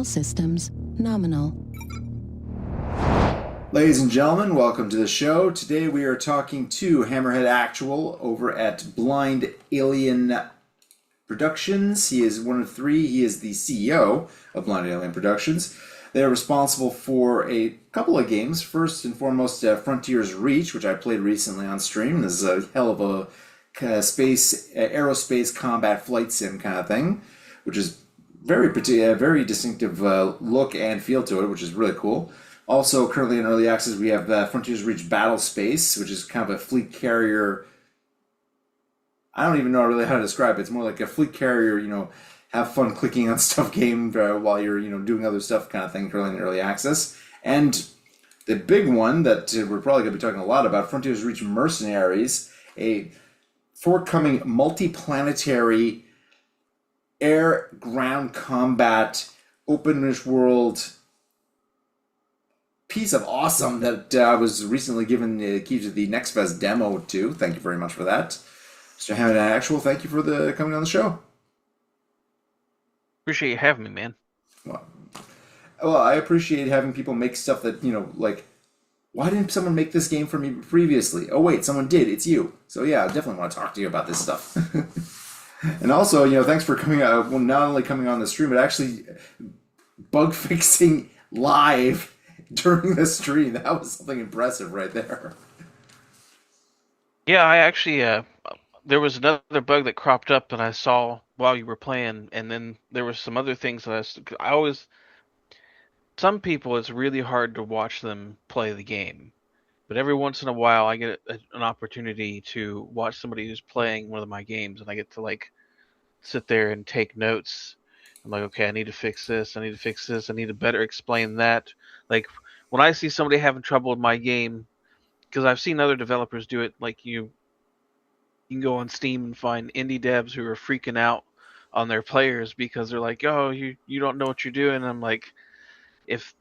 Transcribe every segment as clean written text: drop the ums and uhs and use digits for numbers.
systems nominal. Ladies and gentlemen, welcome to the show. Today we are talking to Hammerhead Actual over at Blind Alien Productions. He is one of three. He is the CEO of Blind Alien Productions. They are responsible for a couple of games. First and foremost, Frontier's Reach, which I played recently on stream. This is a hell of a aerospace combat flight sim kind of thing, which is very distinctive look and feel to it, which is really cool. Also, currently in early access, we have Frontier's Reach Battle Space, which is kind of a fleet carrier. I don't even know really how to describe it. It's more like a fleet carrier, have fun clicking on stuff game while you're, doing other stuff kind of thing, currently in early access. And the big one that we're probably going to be talking a lot about, Frontier's Reach Mercenaries, a forthcoming multi-planetary air-ground combat open world piece of awesome that I was recently given the key to the Next Fest demo to. Thank you very much for that. Mr. Hammerhead Actual, thank you for coming on the show. Appreciate you having me, man. Well, I appreciate having people make stuff that, like, why didn't someone make this game for me previously? Oh, wait, someone did. It's you. So, yeah, I definitely want to talk to you about this stuff. And also, thanks for coming out, well, not only coming on the stream, but actually bug fixing live during the stream. That was something impressive right there. Yeah, I actually, there was another bug that cropped up that I saw while you were playing, and then there was some other things that I always, some people, it's really hard to watch them play the game. But every once in a while, I get an opportunity to watch somebody who's playing one of my games, and I get to, like, sit there and take notes. I'm like, okay, I need to fix this, I need to fix this, I need to better explain that. Like, when I see somebody having trouble with my game, because I've seen other developers do it, like you can go on Steam and find indie devs who are freaking out on their players because they're like, oh, you don't know what you're doing. And I'm like, if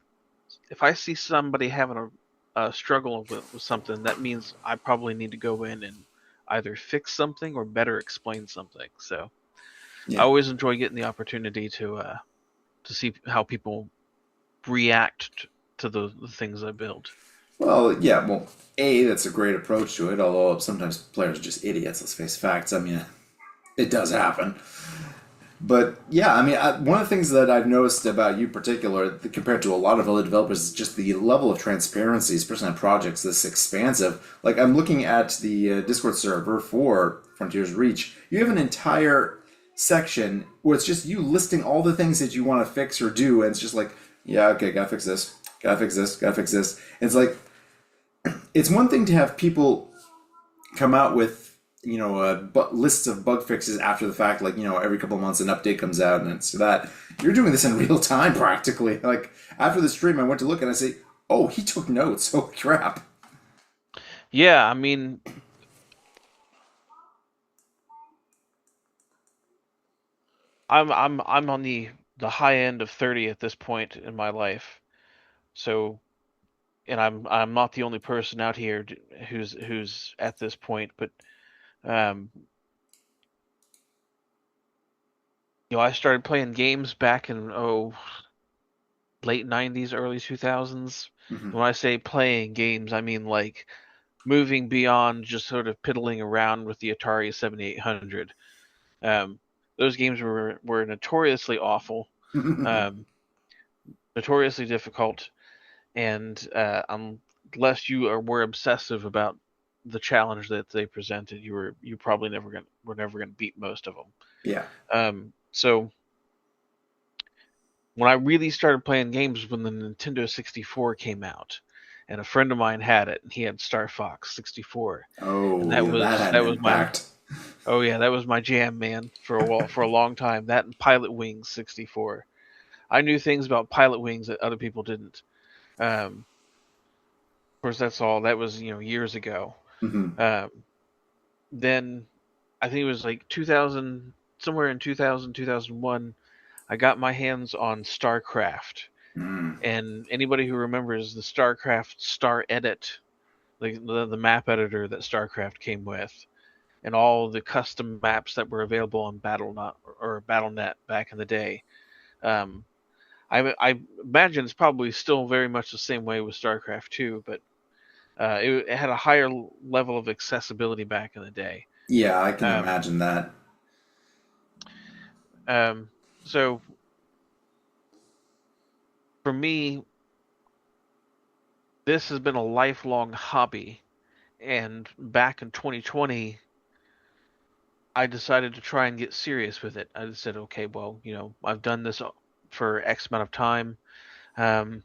I see somebody having a struggle with something, that means I probably need to go in and either fix something or better explain something. So I always enjoy getting the opportunity to see how people react to the things I build. Well, yeah, well, that's a great approach to it, although sometimes players are just idiots, let's face facts. I mean, it does happen. But, yeah, I mean, one of the things that I've noticed about you in particular, compared to a lot of other developers, is just the level of transparency, especially on projects this expansive. Like, I'm looking at the Discord server for Frontier's Reach. You have an entire section where it's just you listing all the things that you want to fix or do, and it's just like, yeah, okay, gotta fix this, gotta fix this, gotta fix this. And it's like, it's one thing to have people come out with, lists of bug fixes after the fact, like, every couple of months an update comes out and it's that. You're doing this in real time practically. Like, after the stream, I went to look and I say, oh, he took notes. Oh, crap. Yeah, I mean, I'm on the high end of 30 at this point in my life. So, and I'm not the only person out here who's at this point, but um I started playing games back in late 90s, early 2000s. Mm-hmm. When I say playing games, I mean like moving beyond just sort of piddling around with the Atari 7800. Those games were notoriously awful, um, notoriously difficult, and unless you were obsessive about the challenge that they presented, you probably were never gonna beat most of them. Yeah. So when I really started playing games was when the Nintendo 64 came out, and a friend of mine had it, and he had Star Fox 64, and Oh, yeah, that had an impact. that was my jam, man, for a long time. That and Pilot Wings 64. I knew things about Pilot Wings that other people didn't. Of course, that was years ago. Mm-hmm. Then I think it was like 2000, somewhere in 2000, 2001. I got my hands on StarCraft. Mm. And anybody who remembers the StarCraft Star Edit, like the map editor that StarCraft came with, and all the custom maps that were available on BattleNet back in the day, um, I imagine it's probably still very much the same way with StarCraft 2, but it had a higher level of accessibility back in the day. Yeah, I can Um, imagine that. um, so for me, this has been a lifelong hobby, and back in 2020, I decided to try and get serious with it. I said, okay, well, I've done this for X amount of time. Um,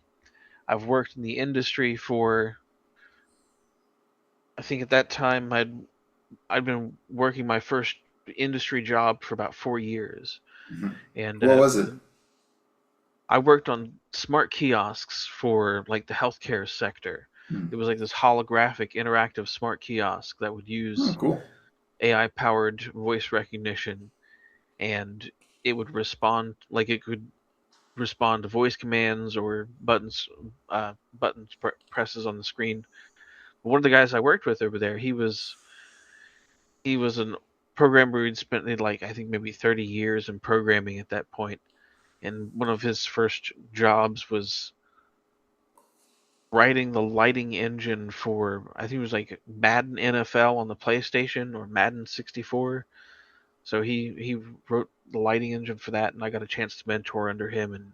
I've worked in the industry for, I think at that time I'd been working my first industry job for about 4 years, Mhm. and What was it? I worked on smart kiosks for like the healthcare sector. Hmm. It was like this holographic interactive smart kiosk that would Oh, use cool. AI powered voice recognition, and it would respond like it could respond to voice commands or buttons presses on the screen. One of the guys I worked with over there, he was a programmer who'd spent like I think maybe 30 years in programming at that point, and one of his first jobs was writing the lighting engine for I think it was like Madden NFL on the PlayStation or Madden 64. So he wrote the lighting engine for that, and I got a chance to mentor under him. And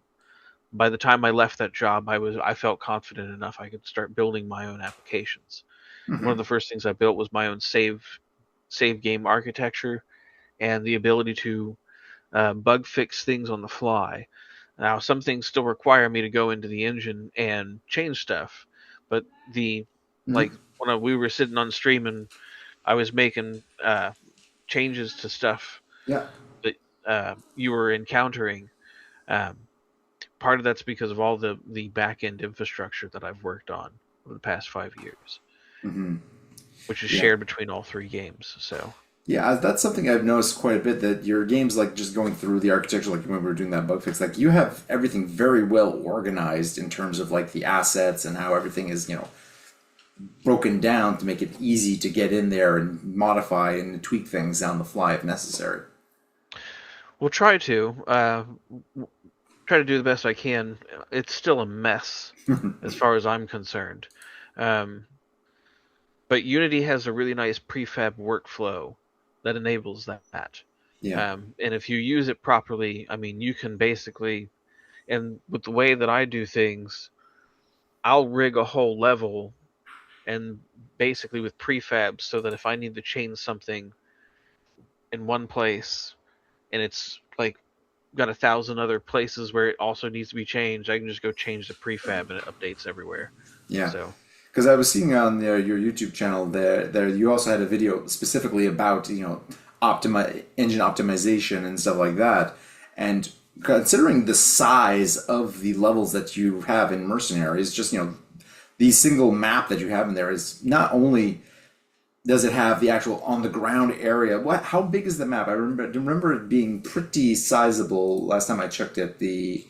by the time I left that job, I felt confident enough I could start building my own applications. One of Hmm. the first things I built was my own save game architecture and the ability to bug fix things on the fly. Now, some things still require me to go into the engine and change stuff, but the like Hmm. when we were sitting on stream and I was making changes to stuff Yeah. that you were encountering. Um, Part of that's because of all the back end infrastructure that I've worked on over the past 5 years, Hmm. which is Yeah. shared between all three games. So Yeah, that's something I've noticed quite a bit, that your games, like just going through the architecture, like when we were doing that bug fix, like you have everything very well organized in terms of like the assets and how everything is, broken down to make it easy to get in there and modify and tweak things on the fly if necessary. we'll try to do the best I can. It's still a mess as far as I'm concerned. Um, but Unity has a really nice prefab workflow that enables that. Yeah. And if you use it properly, I mean, you can basically, and with the way that I do things, I'll rig a whole level and basically with prefabs so that if I need to change something in one place and it's like got 1,000 other places where it also needs to be changed, I can just go change the prefab and it updates everywhere. Yeah. So Because I was seeing on your YouTube channel there you also had a video specifically about engine optimization and stuff like that, and considering the size of the levels that you have in Mercenaries, just the single map that you have in there is not only does it have the actual on the ground area. How big is the map? I remember it being pretty sizable last time I checked it. The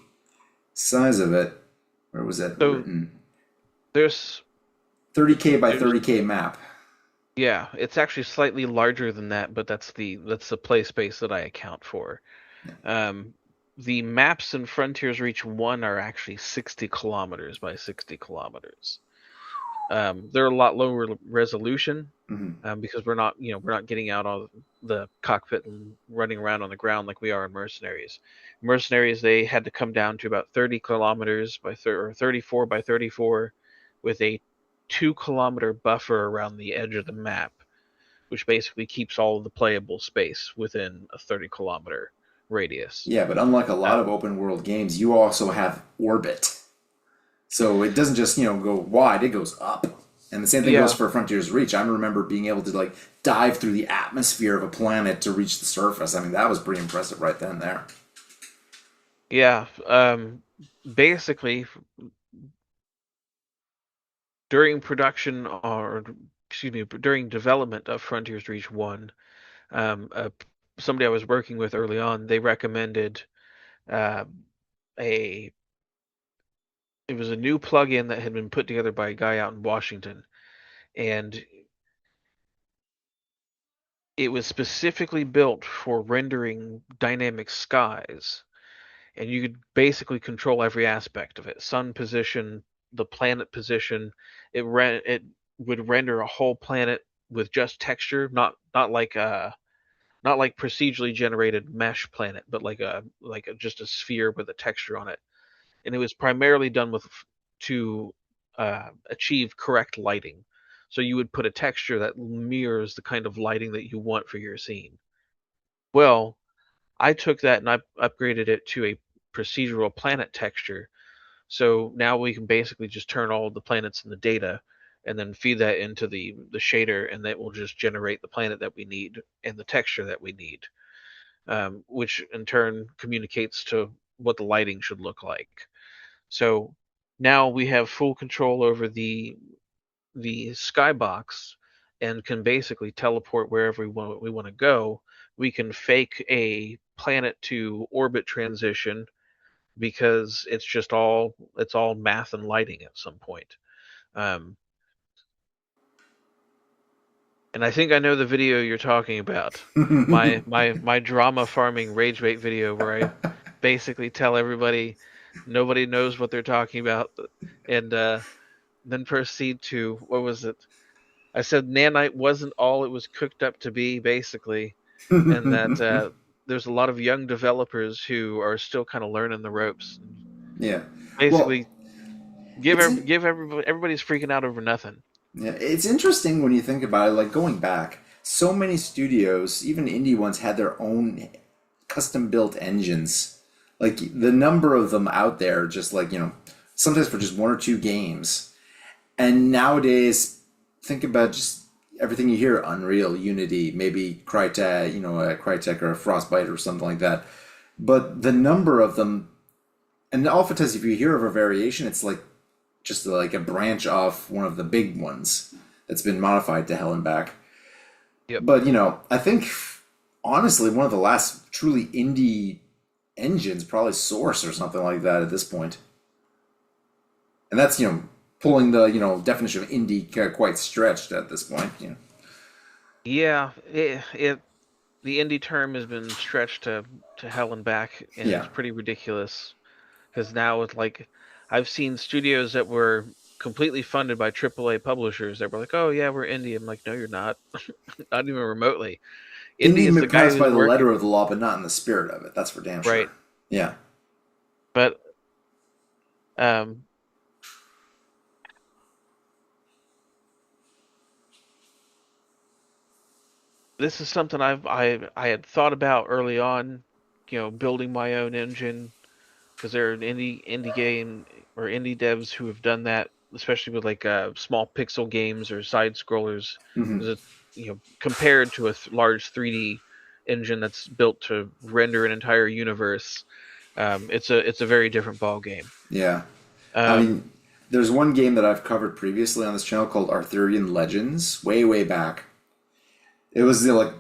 size of it, where was that so written? there's 30K by there's 30K map. yeah, it's actually slightly larger than that, but that's the play space that I account for. Um, the maps in Frontiers Reach 1 are actually 60 kilometers by 60 kilometers. They're a lot lower resolution Hmm. because we're not getting out of the cockpit and running around on the ground like we are in Mercenaries. Mercenaries they had to come down to about 30 kilometers or 34 by 34 with a 2 kilometer buffer around the edge of the map, which basically keeps all of the playable space within a 30-kilometer radius. Yeah, but unlike a lot of Um, open world games, you also have orbit. So it doesn't just, go wide, it goes up. And the same thing goes yeah, for Frontier's Reach. I remember being able to like dive through the atmosphere of a planet to reach the surface. I mean, that was pretty impressive right then there. yeah. Basically, during production or excuse me, during development of Frontiers Reach 1, um, uh, somebody I was working with early on, they recommended uh, a it was a new plugin that had been put together by a guy out in Washington, and it was specifically built for rendering dynamic skies. and you could basically control every aspect of it: sun position, the planet position. It would render a whole planet with just texture, not like procedurally generated mesh planet, but just a sphere with a texture on it. And it was primarily done with to achieve correct lighting. So you would put a texture that mirrors the kind of lighting that you want for your scene. Well, I took that and I upgraded it to a procedural planet texture. So now we can basically just turn all of the planets in the data and then feed that into the shader, and that will just generate the planet that we need and the texture that we need, which in turn communicates to what the lighting should look like. So now we have full control over the skybox and can basically teleport wherever we want to go. We can fake a planet to orbit transition because it's all math and lighting at some point. Um, and I think I know the video you're talking about. My drama farming rage bait video where I basically tell everybody nobody knows what they're talking about, and then proceed to, what was it? I said nanite wasn't all it was cooked up to be, basically, and that there's a lot of young developers who are still kind of learning the ropes. Yeah. Well, Basically, it's in, give everybody's freaking out over nothing. yeah, it's interesting when you think about it. Like going back, so many studios, even indie ones, had their own custom built engines. Like the number of them out there, just like sometimes for just one or two games. And nowadays, think about just everything you hear: Unreal, Unity, maybe Crytek, a Crytek or a Frostbite or something like that. But the number of them, and oftentimes, if you hear of a variation, it's like just like a branch off one of the big ones that's been modified to hell and back. Yep. But I think honestly, one of the last truly indie engines, probably Source or something like that at this point. And that's pulling the definition of indie quite stretched at this point. Yeah, the indie term has been stretched to hell and back, and Yeah. it's pretty ridiculous because now with like I've seen studios that were completely funded by AAA publishers that were like, "Oh yeah, we're indie." I'm like, "No, you're not. Not even remotely. Indie is the Indie guy perhaps by who's the letter working." of the law, but not in the spirit of it. That's for damn Right. sure. Yeah. But um, this is something I had thought about early on, building my own engine, because there are indie game or indie devs who have done that, especially with like small pixel games or side scrollers. Hmm. Because compared to a large 3D engine that's built to render an entire universe, it's a very different ball game. Yeah. I Um, mean, there's one game that I've covered previously on this channel called Arthurian Legends, way, way back. It was like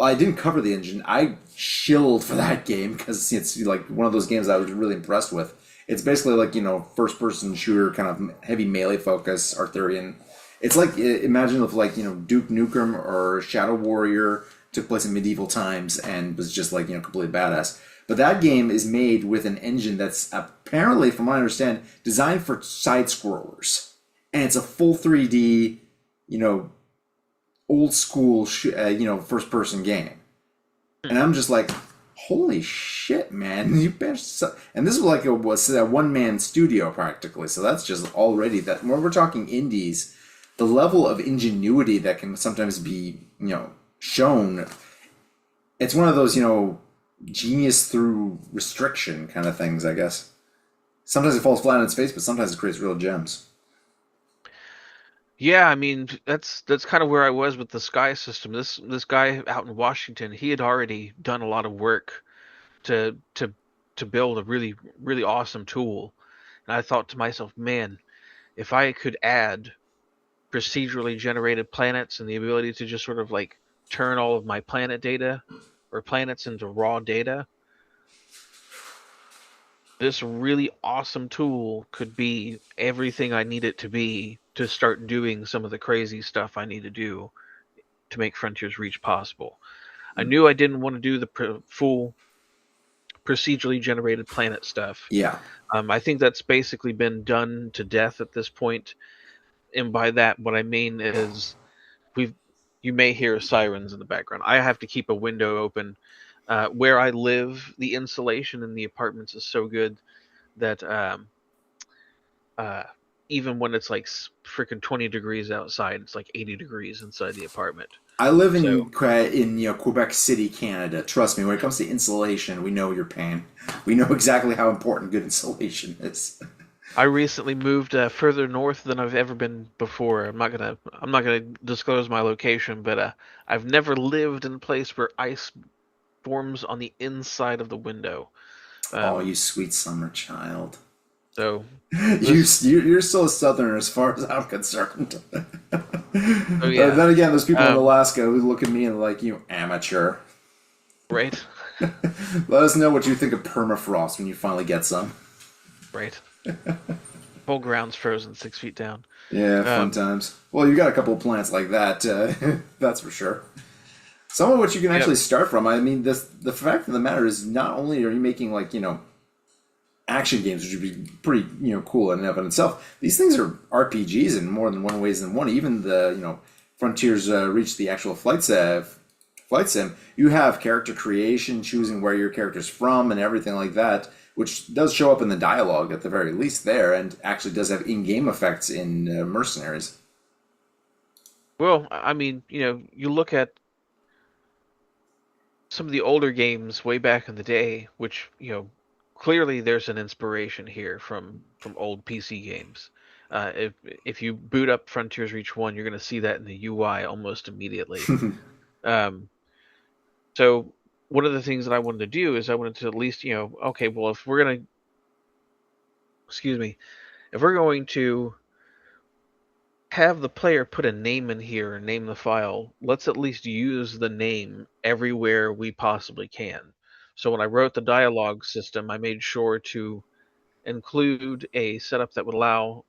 I didn't cover the engine. I shilled for that game because it's like one of those games I was really impressed with. It's basically like first person shooter, kind of heavy melee focus, Arthurian. It's like imagine if like Duke Nukem or Shadow Warrior took place in medieval times and was just like completely badass. But that game is made with an engine that's apparently, from what I understand, designed for side scrollers, and it's a full 3D, you know, old school, first person game. And I'm just like, holy shit, man! You better. And this was a one man studio practically, so that's just already that. When we're talking indies, the level of ingenuity that can sometimes be shown. It's one of those genius through restriction kind of things, I guess. Sometimes it falls flat on its face, but sometimes it creates real gems. yeah, I mean that's kind of where I was with the Sky system. This guy out in Washington, he had already done a lot of work to to to build a really awesome tool. And I thought to myself, man, if I could add procedurally generated planets and the ability to just sort of like turn all of my planet data or planets into raw data, this really awesome tool could be everything I need it to be to start doing some of the crazy stuff I need to do to make Frontiers Reach possible. I knew I didn't want to do the full procedurally generated planet stuff. Yeah. I think that's basically been done to death at this point. And by that, what I mean is we've you may hear sirens in the background. I have to keep a window open. Where I live, the insulation in the apartments is so good that uh, even when it's like freaking 20 degrees outside, it's like 80 degrees inside the apartment. I live So in Quebec City, Canada. Trust me, when it comes to insulation, we know your pain. We know exactly how important good insulation is. I recently moved further north than I've ever been before. I'm not gonna disclose my location, but I've never lived in a place where ice forms on the inside of the window. Oh, Um, you sweet summer child. so You, this, you're still a southerner as far as I'm concerned. oh yeah, Then again, there's people in um, Alaska who look at me and like, you amateur. right, Let us know what you think of permafrost when you finally get some. right. Whole ground's frozen 6 feet down. Yeah, fun Um, times. Well, you got a couple of plants like that, that's for sure. Some of which you can yep. actually start from. I mean, the fact of the matter is, not only are you making like action games, which would be pretty cool in and of itself. These things are RPGs in more than one ways than one. Even the Frontiers reach the actual flight sim. You have character creation, choosing where your character's from, and everything like that, which does show up in the dialogue at the very least there, and actually does have in-game effects in Mercenaries. Well, I mean, you look at some of the older games way back in the day, which clearly there's an inspiration here from old PC games. If you boot up Frontiers Reach One, you're going to see that in the UI almost immediately. Um, so one of the things that I wanted to do is I wanted to at least okay, well if we're gonna excuse me if we're going to have the player put a name in here and name the file, let's at least use the name everywhere we possibly can. So when I wrote the dialogue system, I made sure to include a setup that would allow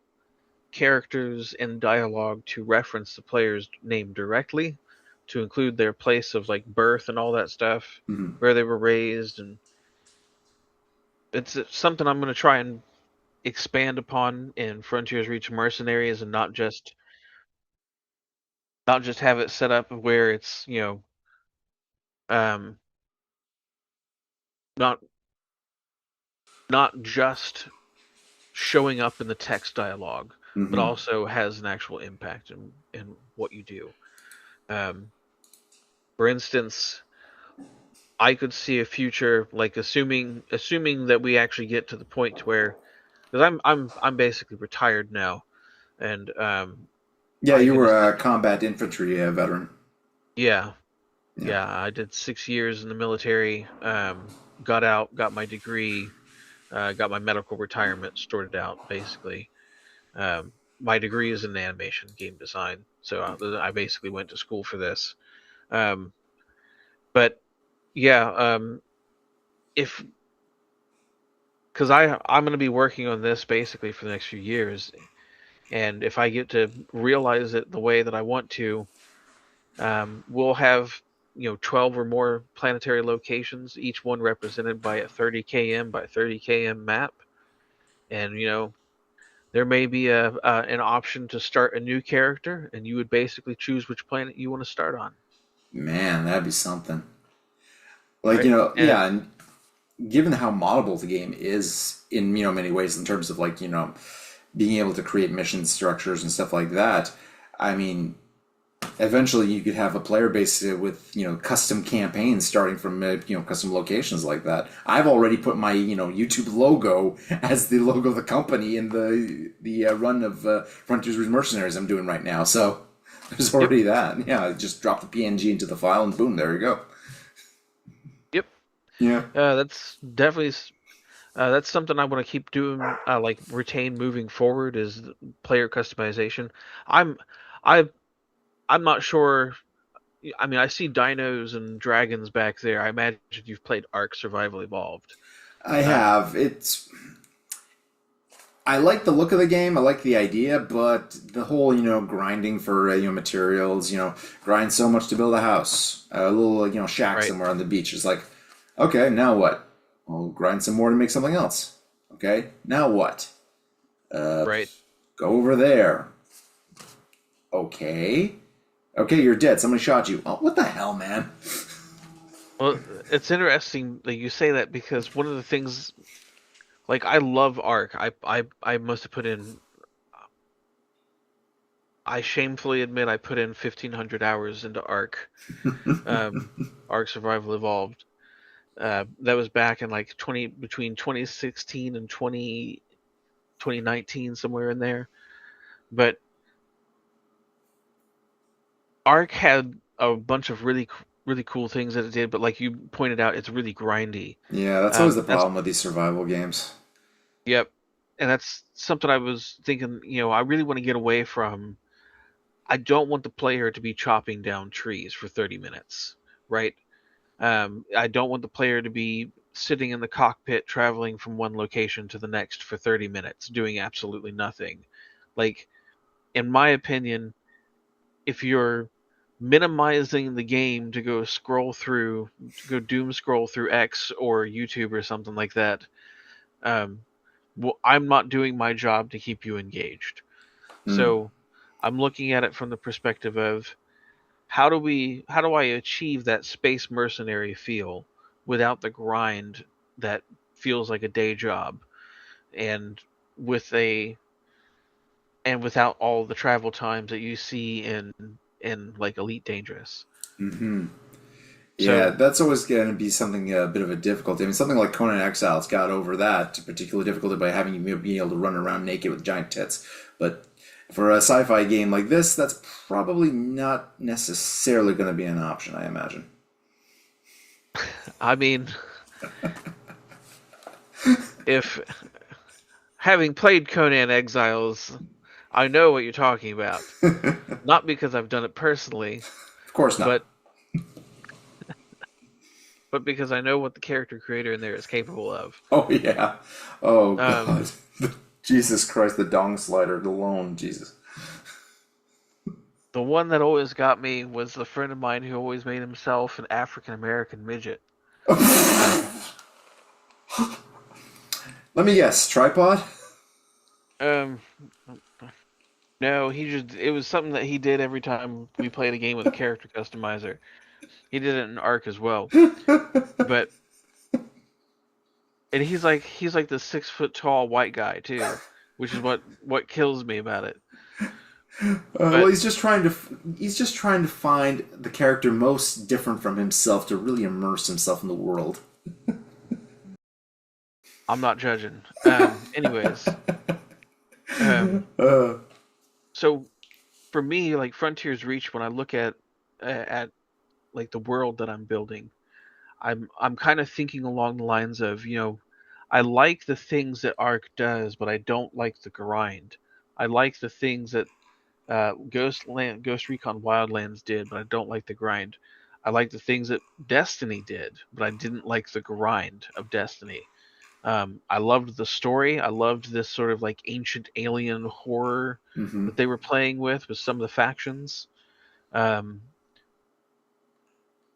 characters in dialogue to reference the player's name directly, to include their place of like birth and all that stuff, Mhm. where they were raised, and it's something I'm going to try and expand upon in Frontiers Reach Mercenaries, and not just have it set up where it's um not not just showing up in the text dialogue, but Mhm. also has an actual impact in what you do. Um, for instance, I could see a future like assuming that we actually get to the point where because I'm basically retired now, and Yeah, I you could were a combat infantry veteran. yeah. Yeah. Yeah, I did 6 years in the military. Got out, got my degree, got my medical retirement sorted out. Basically, my degree is in animation game design, so I basically went to school for this. Um, but yeah, if because I'm going to be working on this basically for the next few years, and if I get to realize it the way that I want to, we'll have 12 or more planetary locations, each one represented by a 30 km by 30 km map, and there may be an option to start a new character, and you would basically choose which planet you want to start on, Man, that'd be something. Like, right? yeah, And and given how moddable the game is in, many ways in terms of like, being able to create mission structures and stuff like that, I mean, eventually you could have a player base with, custom campaigns starting from, custom locations like that. I've already put my, YouTube logo as the logo of the company in the run of Frontiers with Mercenaries I'm doing right now. So there's yep, already that. Yeah, just drop the PNG into the file and boom, there you go. yep, Yeah. that's definitely that's something I want to keep doing, like retain moving forward is player customization. I'm I I'm not sure. I mean, I see dinos and dragons back there. I imagine you've played Ark Survival Evolved. I Um, have. I like the look of the game. I like the idea, but the whole, grinding for materials, grind so much to build a house, a little, shack right. somewhere on the beach is like, okay, now what? I'll grind some more to make something else. Okay, now what? Uh, right? Go over there. Okay. Okay, you're dead. Somebody shot you. Oh, what the hell, man? Well, it's interesting that you say that because one of the things, like I love Ark. I must have put in. I shamefully admit I put in 1,500 hours into Ark. Ark Survival Evolved. That was back in like 2016 and 2019, somewhere in there. But Ark had a bunch of really cool things that it did, but like you pointed out, it's really grindy. Yeah, that's always the That's problem with these survival games. Yep, and that's something I was thinking. I really want to get away from. I don't want the player to be chopping down trees for 30 minutes, right? I don't want the player to be sitting in the cockpit traveling from one location to the next for 30 minutes doing absolutely nothing. Like, in my opinion, if you're minimizing the game to go doom scroll through X or YouTube or something like that, um, well, I'm not doing my job to keep you engaged. Hmm. So I'm looking at it from the perspective of how do I achieve that space mercenary feel without the grind that feels like a day job and with a and without all the travel times that you see in like Elite Dangerous. Hmm. Yeah, So that's always going to be something a bit of a difficulty. I mean, something like Conan Exiles got over that particular difficulty by having you being able to run around naked with giant tits. But for a sci-fi game like this, that's probably not necessarily going to be an option, I imagine. I mean, if having played Conan Exiles, I know what you're talking about. Not because I've done it personally, Of course not. but because I know what the character creator in there is capable of. Oh yeah. Oh Um, god. Jesus Christ, the dong slider alone. Jesus. the one that always got me was a friend of mine who always made himself an African American midget. Um, Let me guess. Tripod. um, no, it was something that he did every time we played a game with a character customizer. He did it in Ark as well, but and he's like the 6 foot tall white guy too, which is what kills me about it. Well, But he's just trying to find the character most different from himself to really immerse himself in the world. I'm not judging. Anyways, um, so for me, like Frontiers Reach, when I look at like the world that I'm building, I'm kind of thinking along the lines of, I like the things that Ark does, but I don't like the grind. I like the things that Ghost Recon Wildlands did, but I don't like the grind. I like the things that Destiny did, but I didn't like the grind of Destiny. I loved the story. I loved this sort of like ancient alien horror Hmm. that they were playing with some of the factions. Um,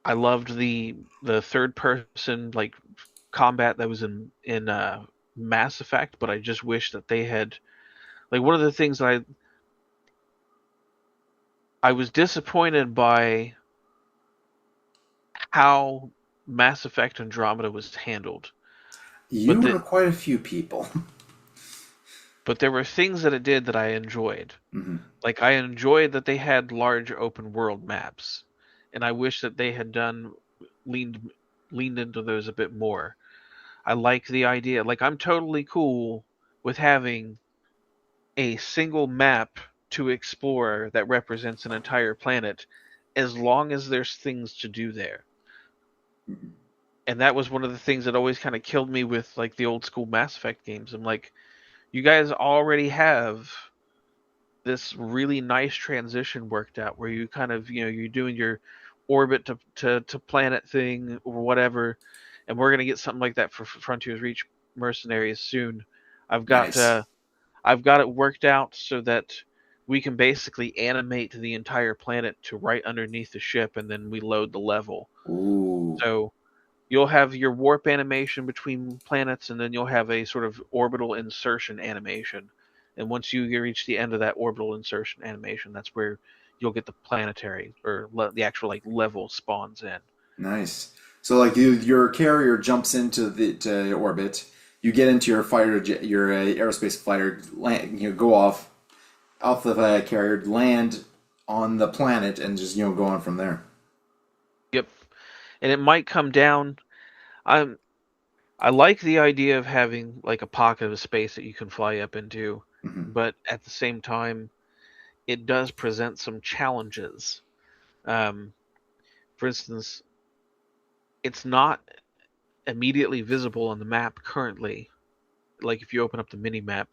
I loved the third person like combat that was in Mass Effect, but I just wish that they had like one of the things that I was disappointed by how Mass Effect Andromeda was handled. But You are the quite a few people. but there were things that it did that I enjoyed. Hmm. Like I enjoyed that they had large open world maps, and I wish that they had done leaned leaned into those a bit more. I like the idea. Like I'm totally cool with having a single map to explore that represents an entire planet as long as there's things to do there. And that was one of the things that always kind of killed me with like the old school Mass Effect games. I'm like, you guys already have this really nice transition worked out where you kind of, you're doing your orbit to planet thing or whatever, and we're gonna get something like that for Frontiers Reach Mercenaries soon. I've got Nice. uh, I've got it worked out so that we can basically animate the entire planet to right underneath the ship, and then we load the level. Ooh. So you'll have your warp animation between planets, and then you'll have a sort of orbital insertion animation. And once you reach the end of that orbital insertion animation, that's where you'll get the planetary or the actual like level spawns in. Nice. So like your carrier jumps into the to orbit. You get into your fighter jet, your aerospace fighter, land, go off the carrier, land on the planet, and just go on from there. Yep. And it might come down. I'm I like the idea of having like a pocket of space that you can fly up into, Hmm. but at the same time, it does present some challenges. Um, for instance, it's not immediately visible on the map currently, like if you open up the mini map,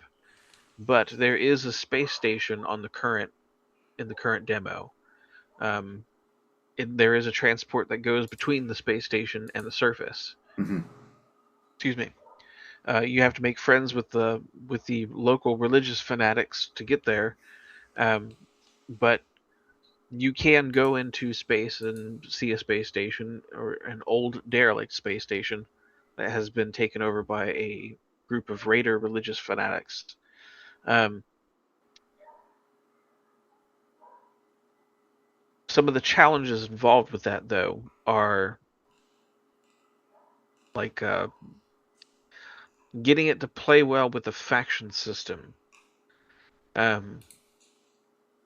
but there is a space station on the current in the current demo. Um, there is a transport that goes between the space station and the surface. Hmm. Excuse me. You have to make friends with the local religious fanatics to get there, um, but you can go into space and see a space station or an old derelict space station that has been taken over by a group of raider religious fanatics. Um, some of the challenges involved with that, though, are like getting it to play well with the faction system. Um,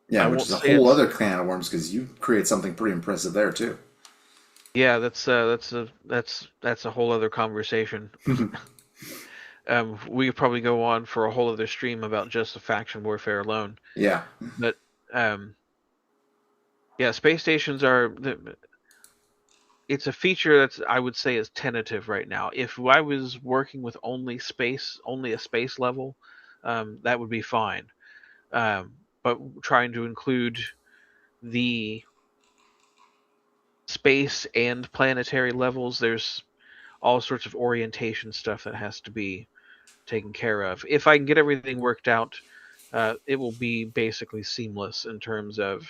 Yeah, I which won't is a say whole it's other can of worms because you create something pretty impressive there too. yeah, that's a whole other conversation. We could probably go on for a whole other stream about just the faction warfare alone. Yeah. But um, yeah, space stations are it's a feature that's I would say is tentative right now. If I was working with only a space level, that would be fine. But trying to include the space and planetary levels, there's all sorts of orientation stuff that has to be taken care of. If I can get everything worked out, it will be basically seamless in terms of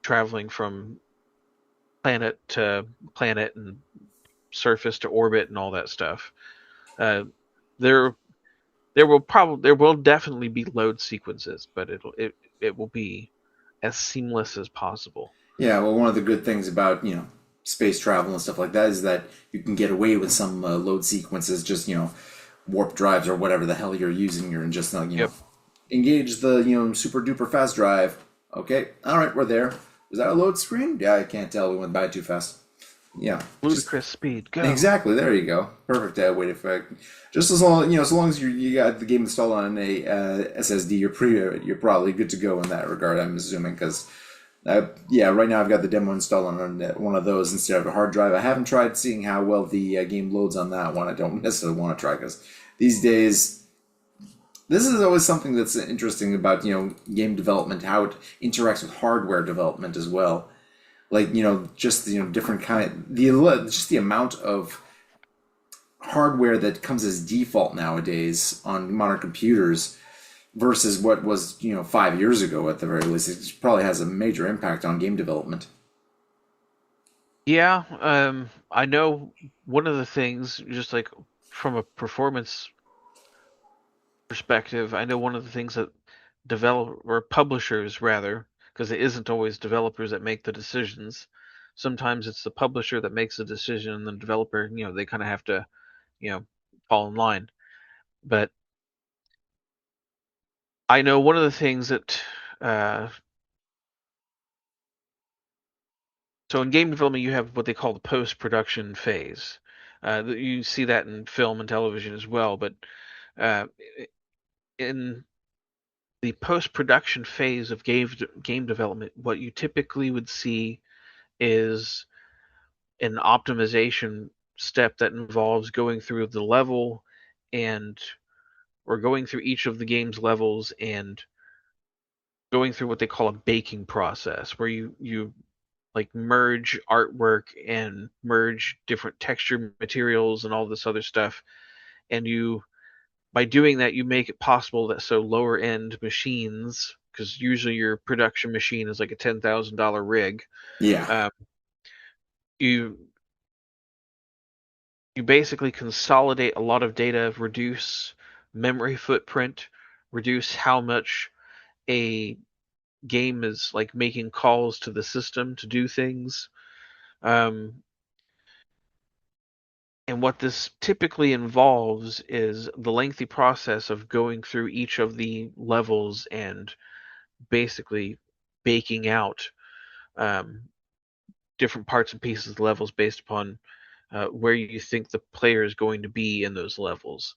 traveling from planet to planet and surface to orbit and all that stuff. Uh, there there will definitely be load sequences, but it will be as seamless as possible. Yeah, well, one of the good things about, space travel and stuff like that is that you can get away with some load sequences, just, warp drives or whatever the hell you're using. You're just not, Yep, engage the, super duper fast drive. Okay, all right, we're there. Was that a load screen? Yeah, I can't tell. We went by too fast. Yeah, just ludicrous speed, go. exactly. There you go. Perfect way to just as long so long as you got the game installed on a SSD, you're probably good to go in that regard. I'm assuming because yeah, right now I've got the demo installed on one of those instead of a hard drive. I haven't tried seeing how well the game loads on that one. I don't necessarily want to try because these days, this is always something that's interesting about game development, how it interacts with hardware development as well. Like just different kind just the amount of hardware that comes as default nowadays on modern computers versus what was 5 years ago at the very least. It probably has a major impact on game development. Yeah, I know one of the things, just like from a performance perspective, I know one of the things that develop or publishers rather, because it isn't always developers that make the decisions. Sometimes it's the publisher that makes the decision, and the developer, they kind of have to, you know, fall in line. But I know one of the things that, uh, so in game development, you have what they call the post-production phase. You see that in film and television as well, but uh, in the post-production phase of game development, what you typically would see is an optimization step that involves going through the level and or going through each of the game's levels and going through what they call a baking process where you like merge artwork and merge different texture materials and all this other stuff, and you by doing that you make it possible that so lower end machines, because usually your production machine is like a $10,000 rig, Yeah. um, you you basically consolidate a lot of data, reduce memory footprint, reduce how much a game is like making calls to the system to do things. Um, and what this typically involves is the lengthy process of going through each of the levels and basically baking out um, different parts and pieces of levels based upon where you think the player is going to be in those levels.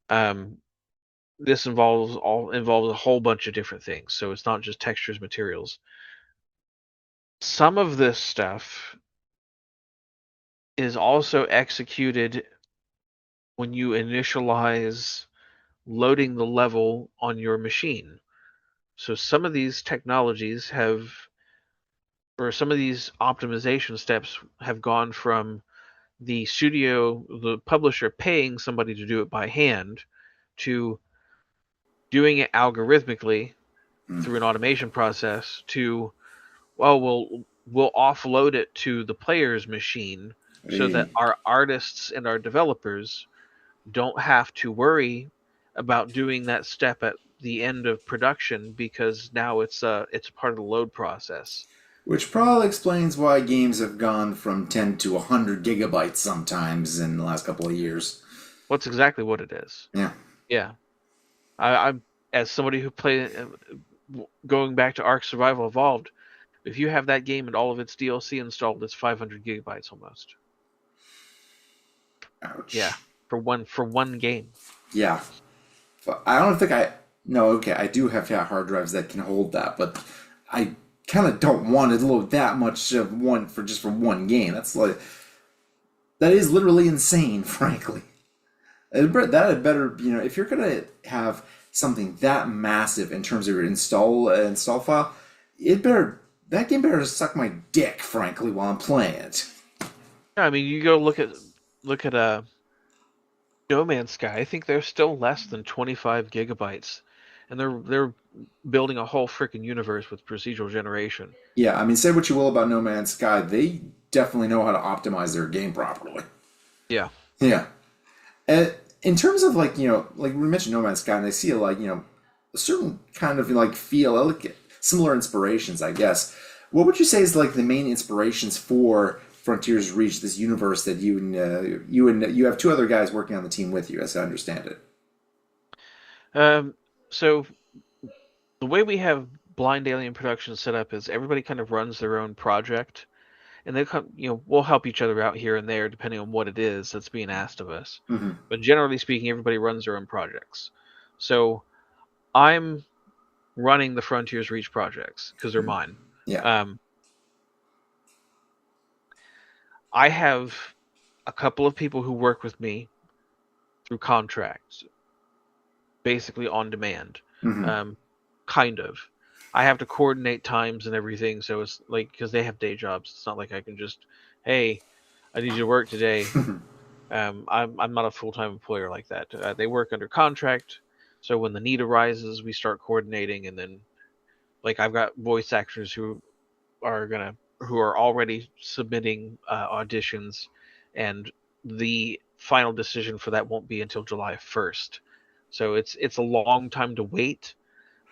Um, this involves a whole bunch of different things, so it's not just textures, materials. Some of this stuff is also executed when you initialize loading the level on your machine. So some of these technologies have, or some of these optimization steps have gone from the studio, the publisher paying somebody to do it by hand, to doing it algorithmically Hmm. through an automation process, to, well, we'll offload it to the player's machine so that Hey. our artists and our developers don't have to worry about doing that step at the end of production because now it's part of the load process. Which probably explains why games have gone from 10 to 100 gigabytes sometimes in the last couple of years. What's exactly what it is. Yeah. Yeah, I'm as somebody who played going back to Ark Survival Evolved. If you have that game and all of its DLC installed, it's 500 gigabytes almost. Yeah, Ouch. for one game. Yeah. I don't think I. No, okay, I do have, yeah, hard drives that can hold that, but I kind of don't want to load that much of one for just for one game. That's like that is literally insane, frankly. That had better, if you're gonna have something that massive in terms of your install file, it better that game better suck my dick, frankly, while I'm playing it. Yeah, I mean, you go look at No Man's Sky. I think they're still less than 25 gigabytes, and they're building a whole freaking universe with procedural generation. Yeah, I mean, say what you will about No Man's Sky, they definitely know how to optimize their game properly. Yeah. Yeah. And in terms of like we mentioned No Man's Sky, and I see a certain kind of like feel, like similar inspirations, I guess. What would you say is like the main inspirations for Frontiers Reach, this universe that you have two other guys working on the team with you, as I understand it. So the way we have Blind Alien Productions set up is everybody kind of runs their own project, and they come, we'll help each other out here and there depending on what it is that's being asked of us. Hmm. But generally speaking, everybody runs their own projects. So I'm running the Frontiers Reach projects because they're mine. Yeah. Um, I have a couple of people who work with me through contracts, basically on demand. Hmm. Um, kind of. I have to coordinate times and everything, so it's like because they have day jobs. It's not like I can just, hey, I need you to work today. I'm not a full time employer like that. They work under contract, so when the need arises, we start coordinating, and then like I've got voice actors who are already submitting auditions, and the final decision for that won't be until July 1st. So it's a long time to wait,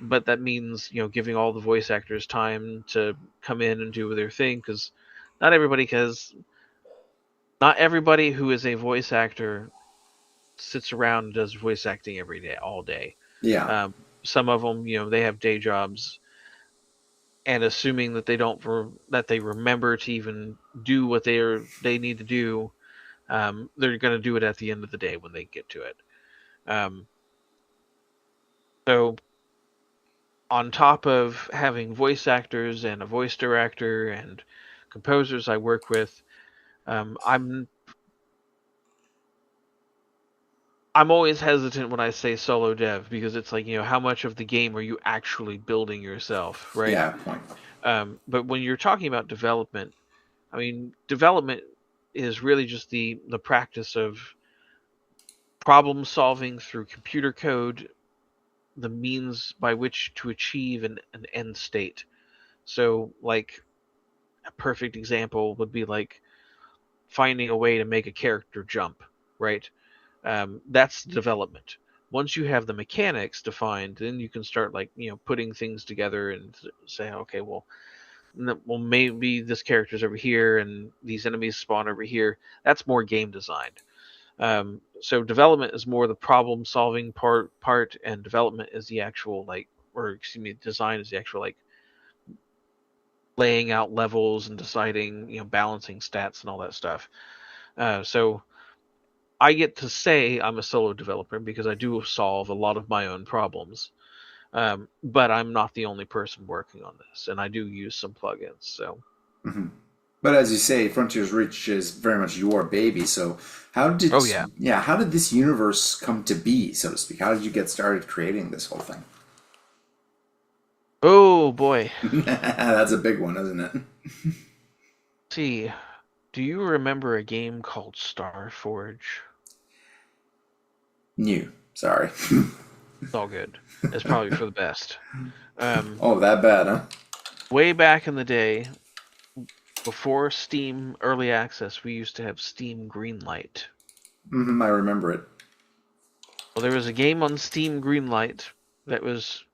but that means giving all the voice actors time to come in and do their thing because not everybody has not everybody who is a voice actor sits around and does voice acting every day all day. Yeah. Um, some of them, they have day jobs, and assuming that that they remember to even do what they need to do, they're going to do it at the end of the day when they get to it. Um, so on top of having voice actors and a voice director and composers I work with, I'm always hesitant when I say solo dev because it's like how much of the game are you actually building yourself, right? Yeah. Point. But when you're talking about development, I mean, development is really just the practice of problem solving through computer code, the means by which to achieve an end state. So, like, a perfect example would be like finding a way to make a character jump, right? That's development. Once you have the mechanics defined, then you can start like putting things together and say, okay, well maybe this character's over here and these enemies spawn over here. That's more game design. So development is more the problem solving part, and development is the actual like, or excuse me, design is the actual like laying out levels and deciding, balancing stats and all that stuff. So I get to say I'm a solo developer because I do solve a lot of my own problems. But I'm not the only person working on this, and I do use some plugins. So, Hmm. But as you say, Frontiers Reach is very much your baby. So oh yeah, how did this universe come to be, so to speak? How did you get started creating this whole thing? oh boy. That's a big one, isn't it? Let's see, do you remember a game called Starforge? New. Sorry. It's all good. It's probably for the best. Um, Oh, that bad, huh? Way back in the day, before Steam Early Access, we used to have Steam Greenlight. I remember it. Well, there was a game on Steam Greenlight that was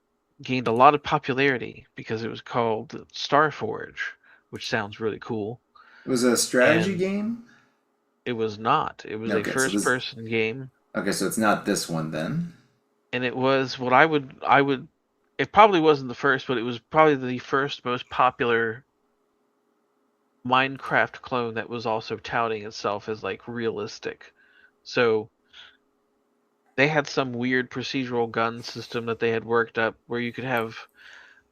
gained a lot of popularity because it was called Starforge, which sounds really cool. It was a strategy And game. it was not. It was a Okay, so this. first-person game, Okay, so it's not this one then. and it was what I would. It probably wasn't the first, but it was probably the first most popular Minecraft clone that was also touting itself as like realistic. So they had some weird procedural gun system that they had worked up where you could have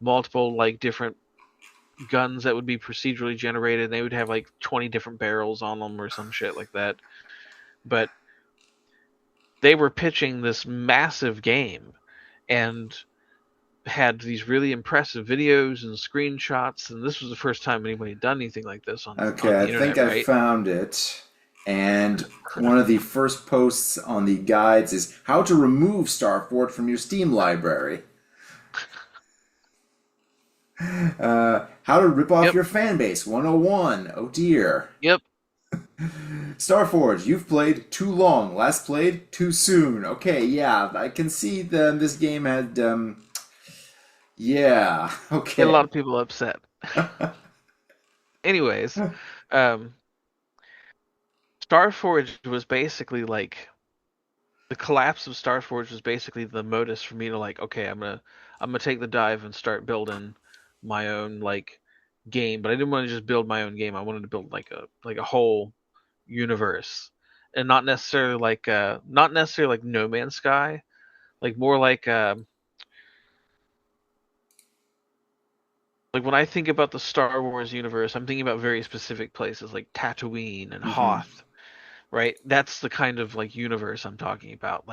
multiple like different guns that would be procedurally generated, and they would have like 20 different barrels on them or some shit like that. But they were pitching this massive game and had these really impressive videos and screenshots, and this was the first time anybody had done anything like this on Okay, I the think internet, I right? found it. And one of the first posts on the guides is how to remove Starfort from your Steam library. How to rip off Yep, your fan base 101. Oh dear. yep. Starforge, you've played too long. Last played too soon. Okay, yeah, I can see this game had. Yeah, Get a lot okay. of people upset. Anyways, um, Starforge was basically like the collapse of Starforge was basically the modus for me to like, okay, I'm gonna take the dive and start building my own like game, but I didn't want to just build my own game. I wanted to build like a whole universe, and not necessarily like No Man's Sky, like more like when I think about the Star Wars universe, I'm thinking about very specific places like Tatooine and Hmm. Hoth, right? That's the kind of like universe I'm talking about,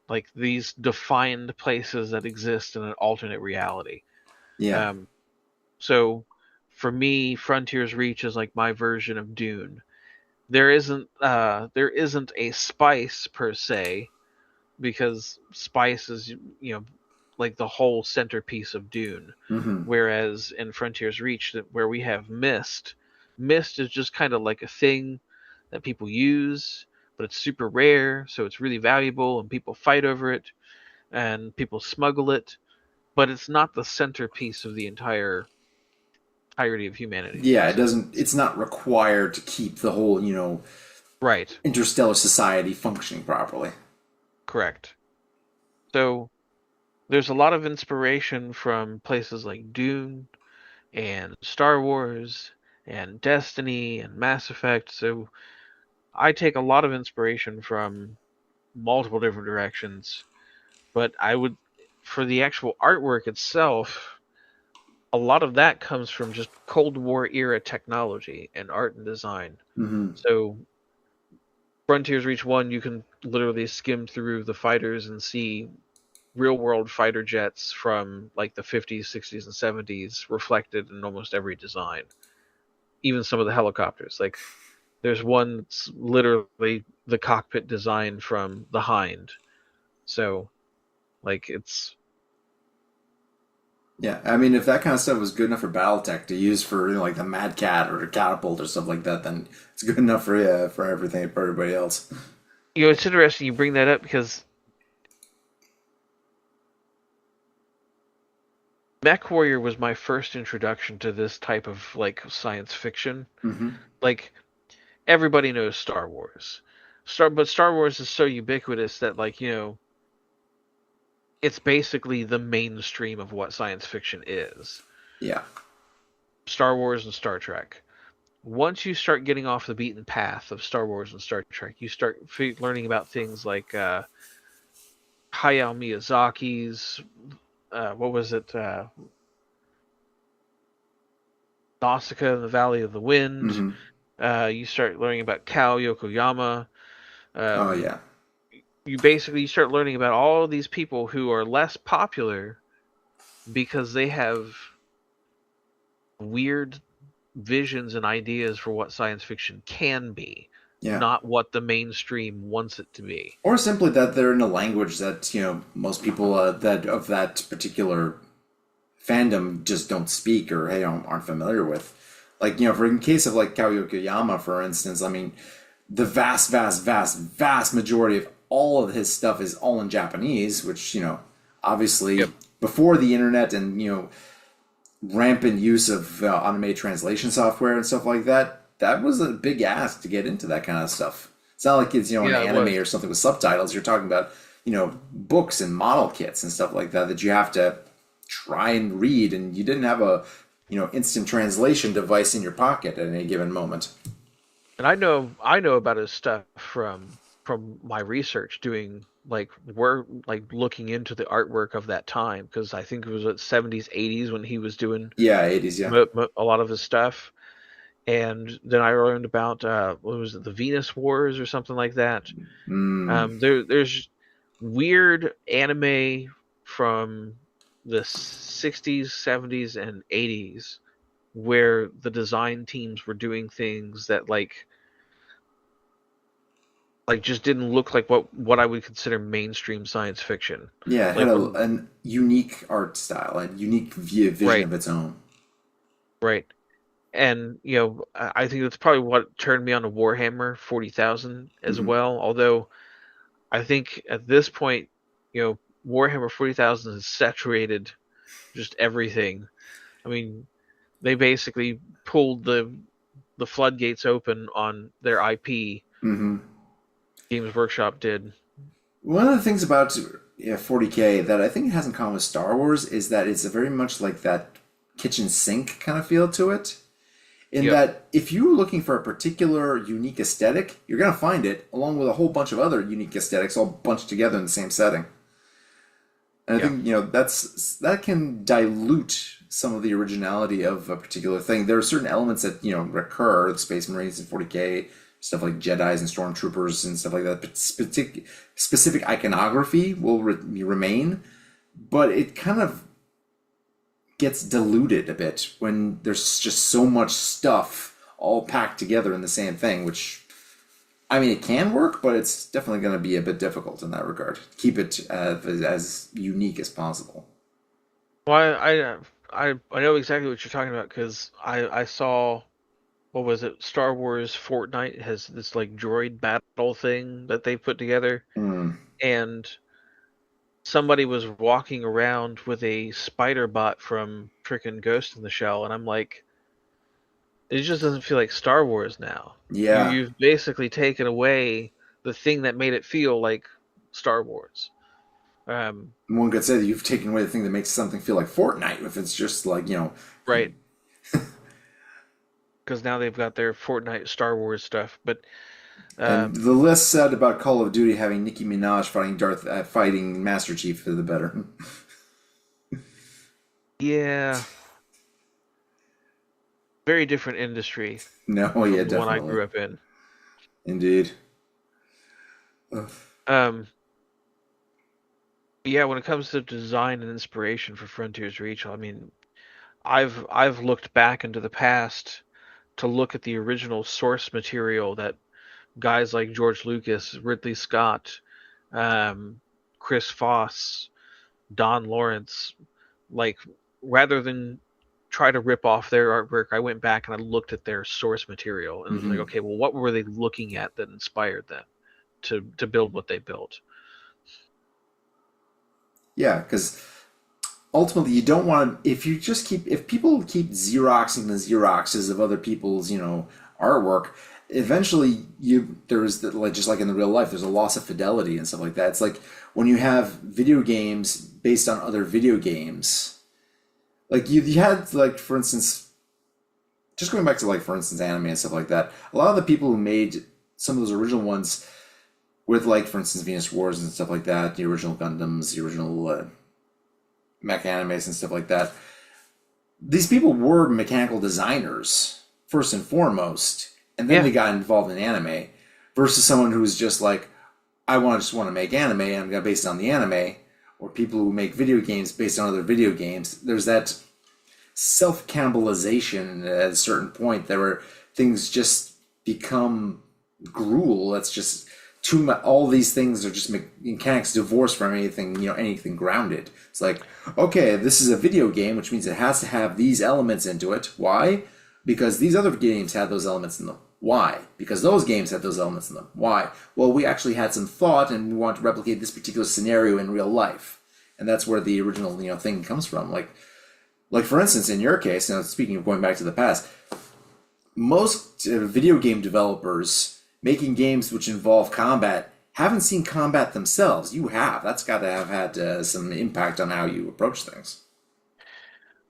like these defined places that exist in an alternate reality. Yeah. Um, so for me, Frontiers Reach is like my version of Dune. There isn't a spice per se, because spice is like the whole centerpiece of Dune. Hmm. Whereas in Frontiers Reach, where we have Mist, Mist is just kind of like a thing that people use, but it's super rare, so it's really valuable, and people fight over it, and people smuggle it, but it's not the centerpiece of the entirety of humanity. Yeah, it So doesn't. It's not required to keep the whole, right, interstellar society functioning properly. correct. So there's a lot of inspiration from places like Dune and Star Wars and Destiny and Mass Effect. So I take a lot of inspiration from multiple different directions, but I would, for the actual artwork itself, a lot of that comes from just Cold War era technology and art and design. Hmm. So Frontiers Reach 1, you can literally skim through the fighters and see real world fighter jets from like the 50s, 60s, and 70s reflected in almost every design. Even some of the helicopters. Like there's one that's literally the cockpit design from the Hind. So like it's Yeah, I mean, if that kind of stuff was good enough for BattleTech to use for like the Mad Cat or the Catapult or stuff like that, then it's good enough for everything for everybody else. It's interesting you bring that up because Mech Warrior was my first introduction to this type of like science fiction. Hmm. Like everybody knows Star Wars. But Star Wars is so ubiquitous that like, it's basically the mainstream of what science fiction is. Yeah, Star Wars and Star Trek. Once you start getting off the beaten path of Star Wars and Star Trek, you start learning about things like Hayao Miyazaki's what was it? Nausicaa in the Valley of the Wind. hmm. You start learning about Kao Yokoyama. Oh Um, yeah, you start learning about all of these people who are less popular because they have weird visions and ideas for what science fiction can be, yeah. not what the mainstream wants it to be. Or simply that they're in a language that most people that of that particular fandom just don't speak or hey aren't familiar with. Like for in case of like Kao Yokoyama, for instance, I mean, the vast majority of all of his stuff is all in Japanese, which Yep. obviously before the internet and rampant use of automated translation software and stuff like that, that was a big ask to get into that kind of stuff. It's not like it's an Yeah, it anime was. or something with subtitles. You're talking about books and model kits and stuff like that that you have to try and read, and you didn't have a instant translation device in your pocket at any given moment. And I know about his stuff from my research doing like work like looking into the artwork of that time because I think it was at 70s 80s when he was doing Yeah, 80s. Yeah. a lot of his stuff. And then I learned about what was it, the Venus Wars or something like that. Mm, There's weird anime from the 60s, 70s, and 80s where the design teams were doing things that like just didn't look like what I would consider mainstream science fiction. yeah, it had Like when a unique art style, a unique vision right, of its own. right. And I think that's probably what turned me on to Warhammer 40,000 as Hmm. well. Although I think at this point, Warhammer 40,000 has saturated just everything. I mean, they basically pulled the floodgates open on their IP. Hmm. Games Workshop did. One of the things about 40K that I think it has in common with Star Wars is that it's very much like that kitchen sink kind of feel to it. In Yep. that, if you're looking for a particular unique aesthetic, you're going to find it along with a whole bunch of other unique aesthetics all bunched together in the same setting. And I Yeah. think that can dilute some of the originality of a particular thing. There are certain elements that recur, the Space Marines and 40K stuff like Jedi's and Stormtroopers and stuff like that. But specific iconography will remain, but it kind of gets diluted a bit when there's just so much stuff all packed together in the same thing. Which I mean, it can work, but it's definitely going to be a bit difficult in that regard. Keep it as unique as possible. Well, I know exactly what you're talking about because I saw what was it? Star Wars Fortnite has this like droid battle thing that they put together, Hmm. and somebody was walking around with a spider bot from frickin' Ghost in the Shell, and I'm like, it just doesn't feel like Star Wars now. Yeah, You've basically taken away the thing that made it feel like Star Wars. Um, one could say that you've taken away the thing that makes something feel like Fortnite. If it's just like right, because now they've got their Fortnite Star Wars stuff, but and um, the less said about Call of Duty having Nicki Minaj fighting Master Chief, the better. yeah, very different industry No, yeah, from the one I definitely, grew up in. indeed. Ugh. Um, yeah, when it comes to design and inspiration for Frontiers Reach, I mean, I've looked back into the past to look at the original source material that guys like George Lucas, Ridley Scott, um, Chris Foss, Don Lawrence, like rather than try to rip off their artwork, I went back and I looked at their source material and was like, Hmm. okay, well, what were they looking at that inspired them to build what they built? Yeah, because ultimately you don't want to, if people keep xeroxing the xeroxes of other people's artwork, eventually like just like in the real life, there's a loss of fidelity and stuff like that. It's like when you have video games based on other video games, like you had, like, for instance, just going back to, like, for instance, anime and stuff like that. A lot of the people who made some of those original ones with, like, for instance, Venus Wars and stuff like that, the original Gundams, the original mech animes and stuff like that, these people were mechanical designers first and foremost, and then Yeah, they got involved in anime. Versus someone who's just like, I just want to make anime and I'm gonna base it on the anime, or people who make video games based on other video games. There's that self cannibalization at a certain point there where things just become gruel. That's just too much. All these things are just mechanics divorced from anything, anything grounded. It's like, okay, this is a video game, which means it has to have these elements into it. Why? Because these other games had those elements in them. Why? Because those games had those elements in them. Why? Well, we actually had some thought and we want to replicate this particular scenario in real life. And that's where the original, thing comes from. Like, for instance, in your case, now speaking of going back to the past, most video game developers making games which involve combat haven't seen combat themselves. You have. That's got to have had some impact on how you approach things.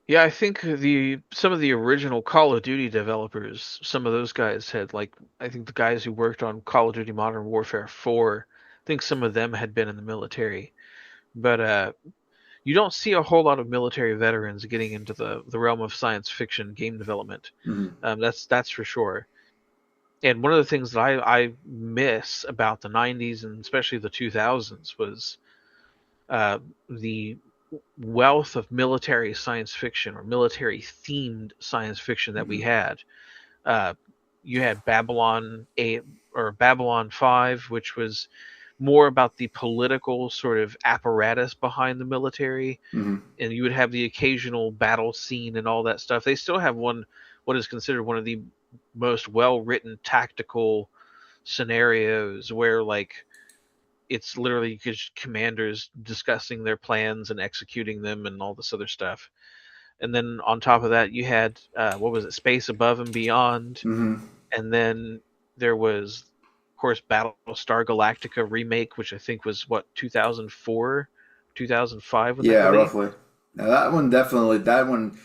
yeah. I think the some of the original Call of Duty developers, some of those guys had like, I think the guys who worked on Call of Duty Modern Warfare 4, I think some of them had been in the military. But you don't see a whole lot of military veterans getting into the realm of science fiction game development. Mm-hmm. That's for sure. And one of the things that I miss about the 90s and especially the 2000s was uh, the wealth of military science fiction or military themed science fiction that we Mm-hmm. had. Uh, you had Babylon 8 or Babylon 5, which was more about the political sort of apparatus behind the military, Mm-hmm. and you would have the occasional battle scene and all that stuff. They still have what is considered one of the most well written tactical scenarios where like it's literally just commanders discussing their plans and executing them and all this other stuff. And then on top of that, you had what was it, Space Above and Beyond, Mm-hmm. and then there was, of course, Battlestar Galactica remake, which I think was what 2004, 2005 when that Yeah, released. roughly. Now that one definitely, that one,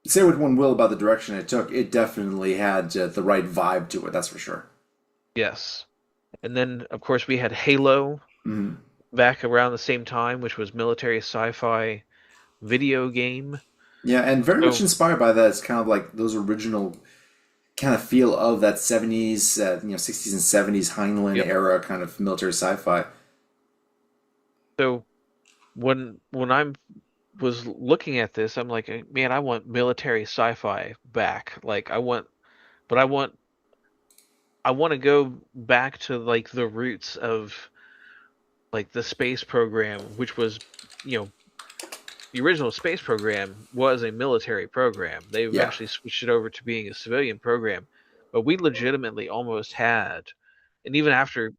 say what one will about the direction it took, it definitely had the right vibe to it. That's for sure. Yes. And then, of course, we had Halo Mm-hmm. back around the same time, which was military sci-fi video game. Yeah, and very much So, inspired by that. It's kind of like those original kind of feel of that 70s, 60s and 70s Heinlein yep. era kind of military sci-fi. So when I was looking at this, I'm like, man, I want military sci-fi back. Like, but I want to go back to like the roots of like the space program, which was, you know, the original space program was a military program. They Yeah. eventually switched it over to being a civilian program, but we legitimately almost had, and even after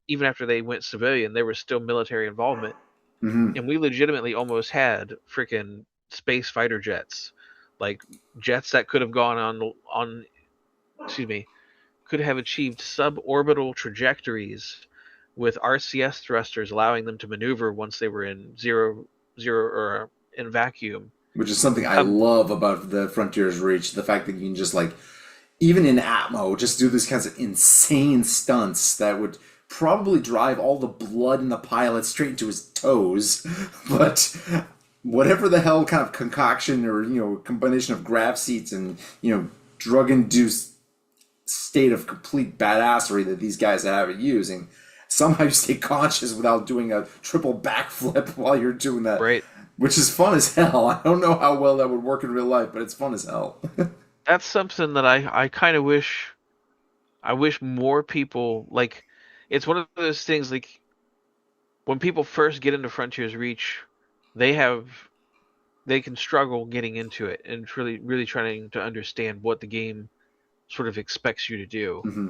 they went civilian, there was still military involvement, Mm-hmm. and we legitimately almost had freaking space fighter jets, like jets that could have gone on excuse me, could have achieved suborbital trajectories with RCS thrusters allowing them to maneuver once they were in zero or in vacuum. Which is something I Um, love about the Frontier's Reach. The fact that you can just, like, even in Atmo, just do these kinds of insane stunts that would probably drive all the blood in the pilot straight into his toes. But whatever the hell kind of concoction or, combination of grab seats and, drug induced state of complete badassery that these guys have it using, somehow you stay conscious without doing a triple backflip while you're doing that, right. which is fun as hell. I don't know how well that would work in real life, but it's fun as hell. That's something that I kind of wish I wish more people like. It's one of those things like when people first get into Frontiers Reach, they have they can struggle getting into it and really trying to understand what the game sort of expects you to do. Hmm.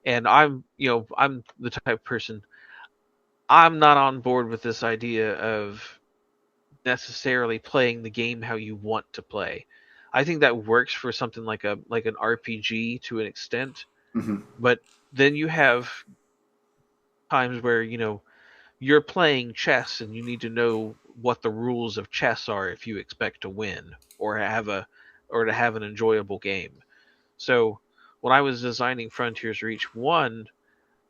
And I'm the type of person, I'm not on board with this idea of necessarily playing the game how you want to play. I think that works for something like an RPG to an extent, Hmm. but then you have times where, you're playing chess and you need to know what the rules of chess are if you expect to win or to have an enjoyable game. So, when I was designing Frontiers Reach 1,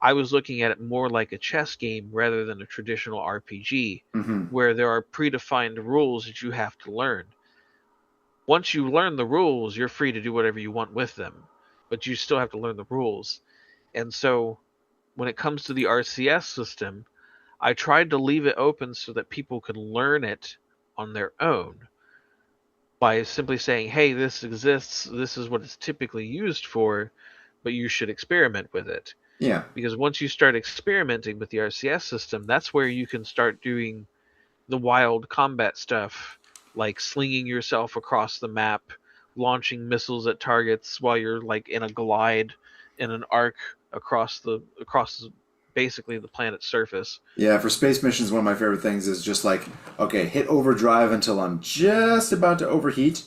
I was looking at it more like a chess game rather than a traditional RPG, Hmm. where there are predefined rules that you have to learn. Once you learn the rules, you're free to do whatever you want with them, but you still have to learn the rules. And so, when it comes to the RCS system, I tried to leave it open so that people could learn it on their own by simply saying, hey, this exists, this is what it's typically used for, but you should experiment with it. Yeah. Because once you start experimenting with the RCS system, that's where you can start doing the wild combat stuff, like slinging yourself across the map, launching missiles at targets while you're like in a glide in an arc across basically the planet's surface. Yeah, for space missions, one of my favorite things is just like, okay, hit overdrive until I'm just about to overheat,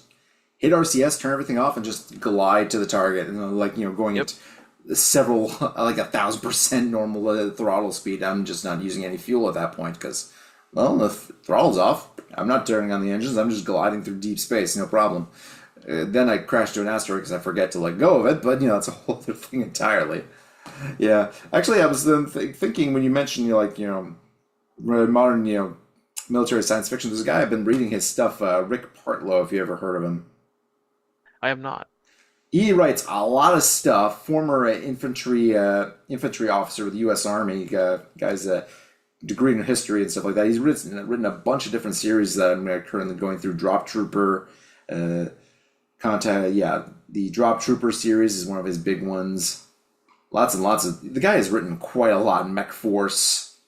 hit RCS, turn everything off, and just glide to the target. And like, going Yep. at several, like 1,000% normal throttle speed. I'm just not using any fuel at that point because, well, the throttle's off. I'm not turning on the engines. I'm just gliding through deep space, no problem. Then I crash to an asteroid because I forget to let go of it, but it's a whole other thing entirely. Yeah, actually, I was then thinking when you mentioned modern military science fiction. There's a guy I've been reading his stuff, Rick Partlow. If you ever heard of him, I am not. he writes a lot of stuff. Former infantry officer with the U.S. Army. Guy's a degree in history and stuff like that. He's written a bunch of different series that I'm currently going through. Drop Trooper, uh, Contact. Yeah, the Drop Trooper series is one of his big ones. Lots and lots of. The guy has written quite a lot. Mech Force,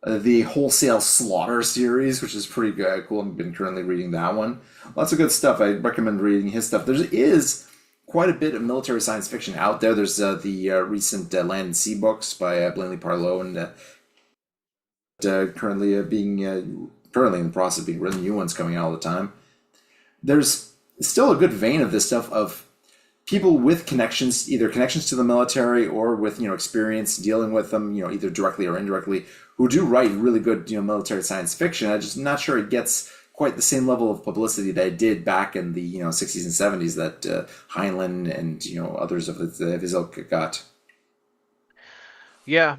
the Wholesale Slaughter series, which is pretty good, cool. I've been currently reading that one. Lots of good stuff. I recommend reading his stuff. There is quite a bit of military science fiction out there. There's the recent Land and Sea books by Blanley Parlow, and currently in the process of being written. New ones coming out all the time. There's still a good vein of this stuff of people with connections, either connections to the military or with experience dealing with them, either directly or indirectly, who do write really good military science fiction. I'm just not sure it gets quite the same level of publicity that it did back in the '60s and '70s that Heinlein and others of his ilk got. Yeah,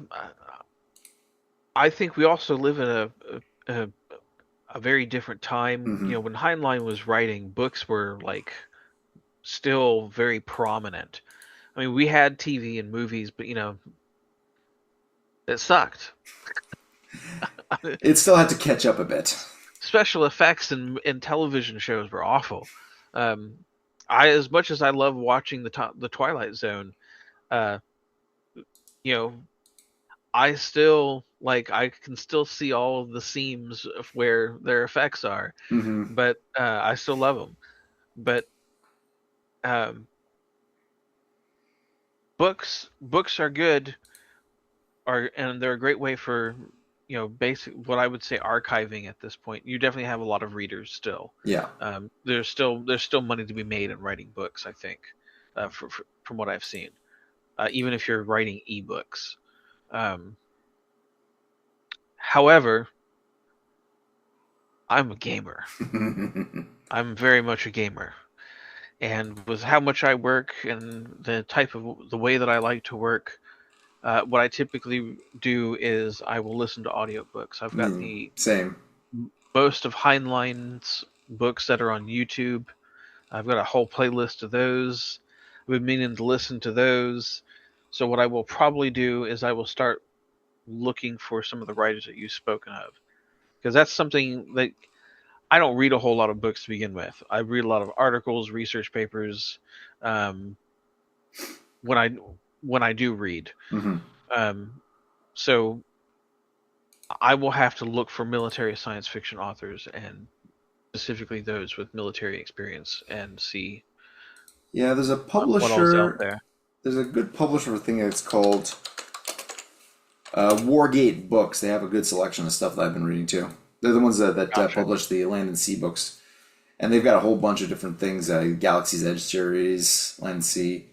I think we also live in a, a very different time. Hmm. When Heinlein was writing, books were like still very prominent. I mean, we had TV and movies, but it sucked. It still had to catch up a bit. Special effects in television shows were awful. Um, as much as I love watching the Twilight Zone, uh, you know, I can still see all of the seams of where their effects are, Hmm. but I still love them. But um, books are good, and they're a great way for basic what I would say archiving at this point. You definitely have a lot of readers still. Yeah. There's still money to be made in writing books. I think, from what I've seen, even if you're writing ebooks. Um, However, I'm a gamer. I'm very much a gamer, and with how much I work and the way that I like to work, what I typically do is I will listen to audiobooks. I've got the Same. most of Heinlein's books that are on YouTube. I've got a whole playlist of those. I've been meaning to listen to those. So what I will probably do is I will start looking for some of the writers that you've spoken of, because that's something that I don't read a whole lot of books to begin with. I read a lot of articles, research papers, um, when I do read. Hmm. Um, so I will have to look for military science fiction authors and specifically those with military experience and see Yeah, there's a what all's out publisher. there. There's a good publisher thing that's called Wargate Books. They have a good selection of stuff that I've been reading too. They're the ones that Gotcha. publish the Land and Sea books, and they've got a whole bunch of different things. Galaxy's Edge series, Land and Sea,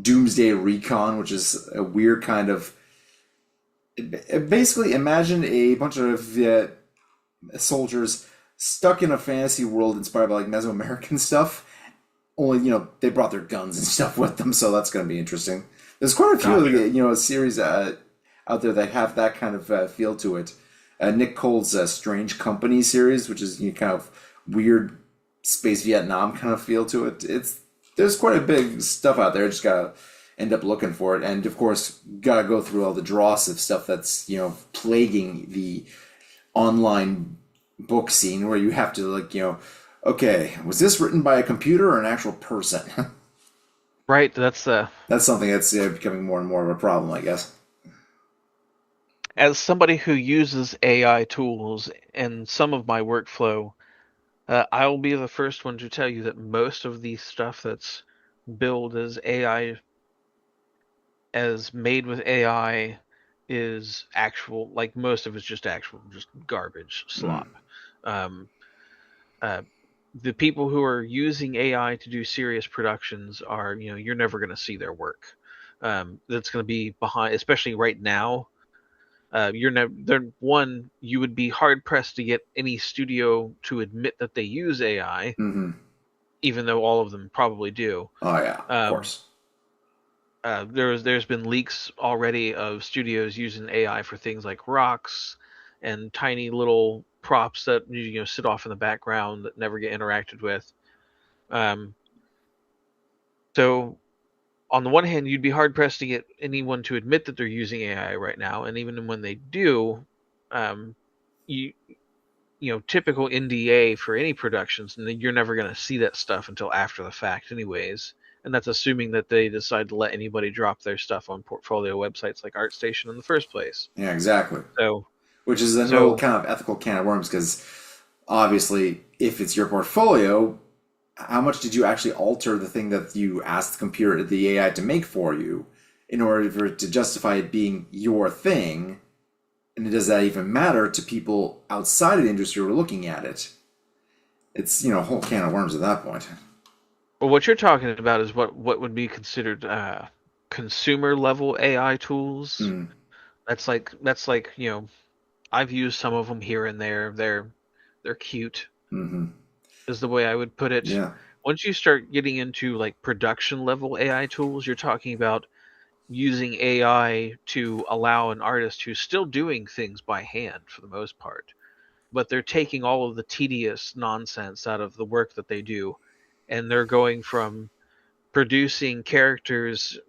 Doomsday Recon, which is a weird kind of. Basically, imagine a bunch of soldiers stuck in a fantasy world inspired by like Mesoamerican stuff. Only they brought their guns and stuff with them, so that's going to be interesting. There's quite a few Gotcha. series out there that have that kind of feel to it. Nick Cole's Strange Company series, which is kind of weird space Vietnam kind of feel to it. There's quite a big stuff out there. Just gotta end up looking for it, and of course, gotta go through all the dross of stuff that's plaguing the online book scene, where you have to okay, was this written by a computer or an actual person? Right, that's That's something that's becoming more and more of a problem, I guess. as somebody who uses AI tools in some of my workflow, I will be the first one to tell you that most of the stuff that's billed as AI, as made with AI, is actual, like most of it's just actual, just garbage slop. Um, uh, the people who are using AI to do serious productions are, you're never going to see their work. That's going to be behind, especially right now. You're never there. One, you would be hard pressed to get any studio to admit that they use AI, Mm-hmm. even though all of them probably do. Oh yeah, of Um, course. there's been leaks already of studios using AI for things like rocks and tiny little props that sit off in the background that never get interacted with. Um, so on the one hand, you'd be hard pressed to get anyone to admit that they're using AI right now, and even when they do, um, you typical NDA for any productions, and then you're never going to see that stuff until after the fact, anyways. And that's assuming that they decide to let anybody drop their stuff on portfolio websites like ArtStation in the first place. Yeah, exactly. So, Which is another so kind of ethical can of worms, because obviously, if it's your portfolio, how much did you actually alter the thing that you asked the computer, the AI, to make for you, in order for it to justify it being your thing? And does that even matter to people outside of the industry who are looking at it? It's a whole can of worms at that point. well, what you're talking about is what would be considered consumer level AI tools. Mm, That's like I've used some of them here and there. They're cute, mm-hmm. is the way I would put it. Yeah. Once you start getting into like production level AI tools, you're talking about using AI to allow an artist who's still doing things by hand for the most part, but they're taking all of the tedious nonsense out of the work that they do, and they're going from producing characters,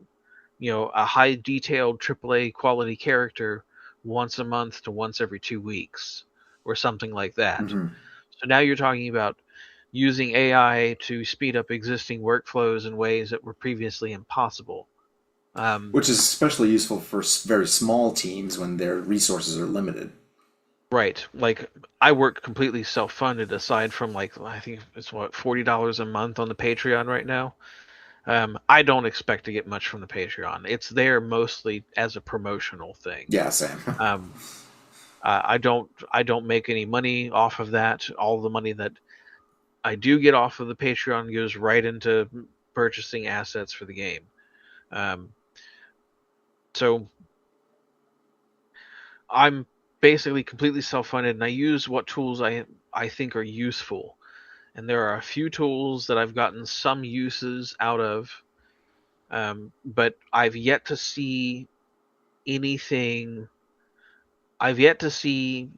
a high detailed AAA quality character once a month to once every 2 weeks or something like that. Mm-hmm. So now you're talking about using AI to speed up existing workflows in ways that were previously impossible. Um, Which is especially useful for very small teams when their resources are limited. right. Like I work completely self-funded aside from like I think it's what $40 a month on the Patreon right now. I don't expect to get much from the Patreon. It's there mostly as a promotional thing. Yeah, same. Um, I don't make any money off of that. All the money that I do get off of the Patreon goes right into purchasing assets for the game. Um, so I'm basically completely self-funded, and I use what tools I think are useful. And there are a few tools that I've gotten some uses out of, but I've yet to see anything. I've yet to see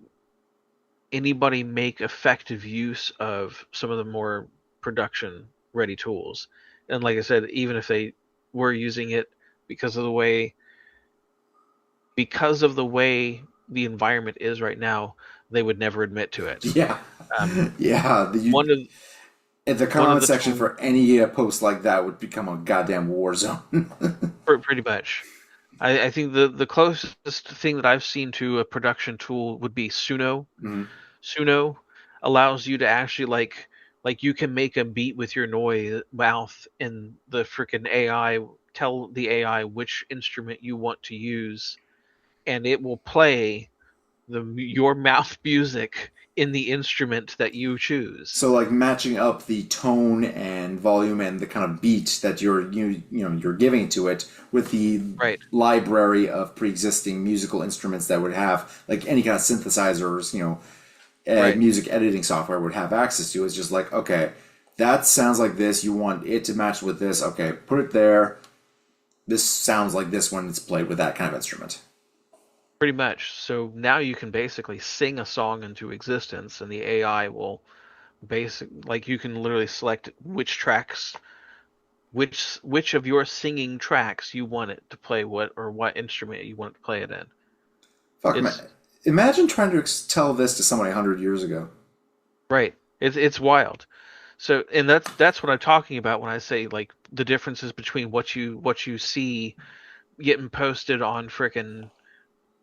anybody make effective use of some of the more production ready tools. And like I said, even if they were using it because of the way because of the way the environment is right now, they would never admit to it. Yeah. Um, Yeah. one of The one of comment the section tools, for any post like that would become a goddamn war zone. pretty much. I think the closest thing that I've seen to a production tool would be Suno. Mhm. Suno allows you to actually like you can make a beat with your noise mouth, and the freaking AI tell the AI which instrument you want to use, and it will play the your mouth music in the instrument that you choose. So like matching up the tone and volume and the kind of beat that you're giving to it with the Right, library of pre-existing musical instruments that would have like any kind of synthesizers, right. music editing software would have access to. It's just like, okay, that sounds like this. You want it to match with this. Okay, put it there. This sounds like this when it's played with that kind of instrument. Pretty much. So now you can basically sing a song into existence, and the AI will like you can literally select which tracks, which of your singing tracks you want it to play, what instrument you want it to play it in. Fuck, man. It's Imagine trying to tell this to somebody 100 years ago. right. It's wild. So, and that's what I'm talking about when I say like the differences between what you see getting posted on frickin'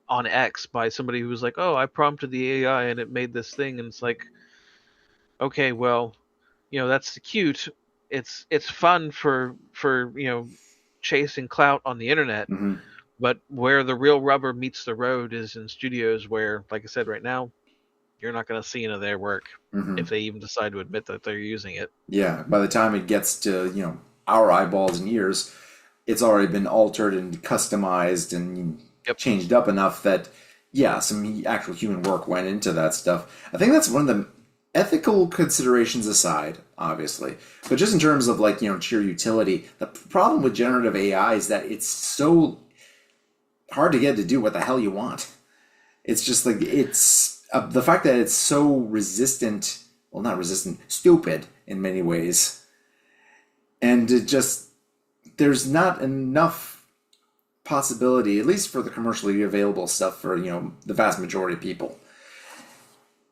on X by somebody who was like, "Oh, I prompted the AI and it made this thing," and it's like, okay, well, that's cute. It's fun for chasing clout on the internet, Hmm. but where the real rubber meets the road is in studios where, like I said, right now you're not going to see any of their work Hmm. if they even decide to admit that they're using it. Yeah, by the time it gets to, our eyeballs and ears, it's already been altered and customized and Yep. changed up enough that, yeah, some actual human work went into that stuff. I think that's one of the ethical considerations aside, obviously, but just in terms of like, sheer utility, the problem with generative AI is that it's so hard to get to do what the hell you want. It's just like it's the fact that it's so resistant, well, not resistant, stupid in many ways, and it just there's not enough possibility, at least for the commercially available stuff for the vast majority of people.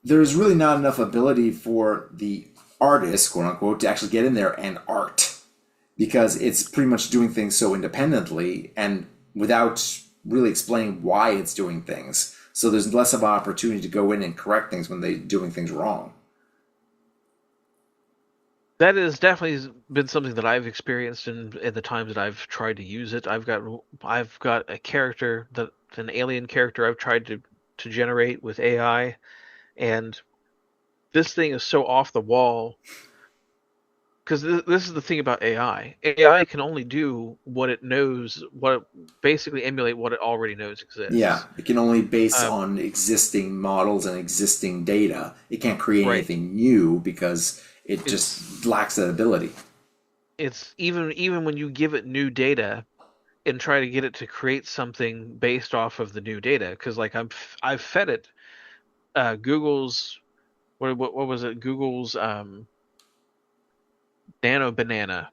There's really not enough ability for the artist, quote unquote, to actually get in there and art because it's pretty much doing things so independently and without really explaining why it's doing things. So there's less of an opportunity to go in and correct things when they're doing things wrong. That has definitely been something that I've experienced in the times that I've tried to use it. I've got a character that an alien character I've tried to generate with AI, and this thing is so off the wall because this is the thing about AI. AI can only do what it knows, what basically emulate what it already knows Yeah, exists. it can only base Um, on existing models and existing data. It can't create right. anything new because it It's just lacks that ability. it's even when you give it new data and try to get it to create something based off of the new data, because like I've fed it Google's what was it, Google's Nano Banana.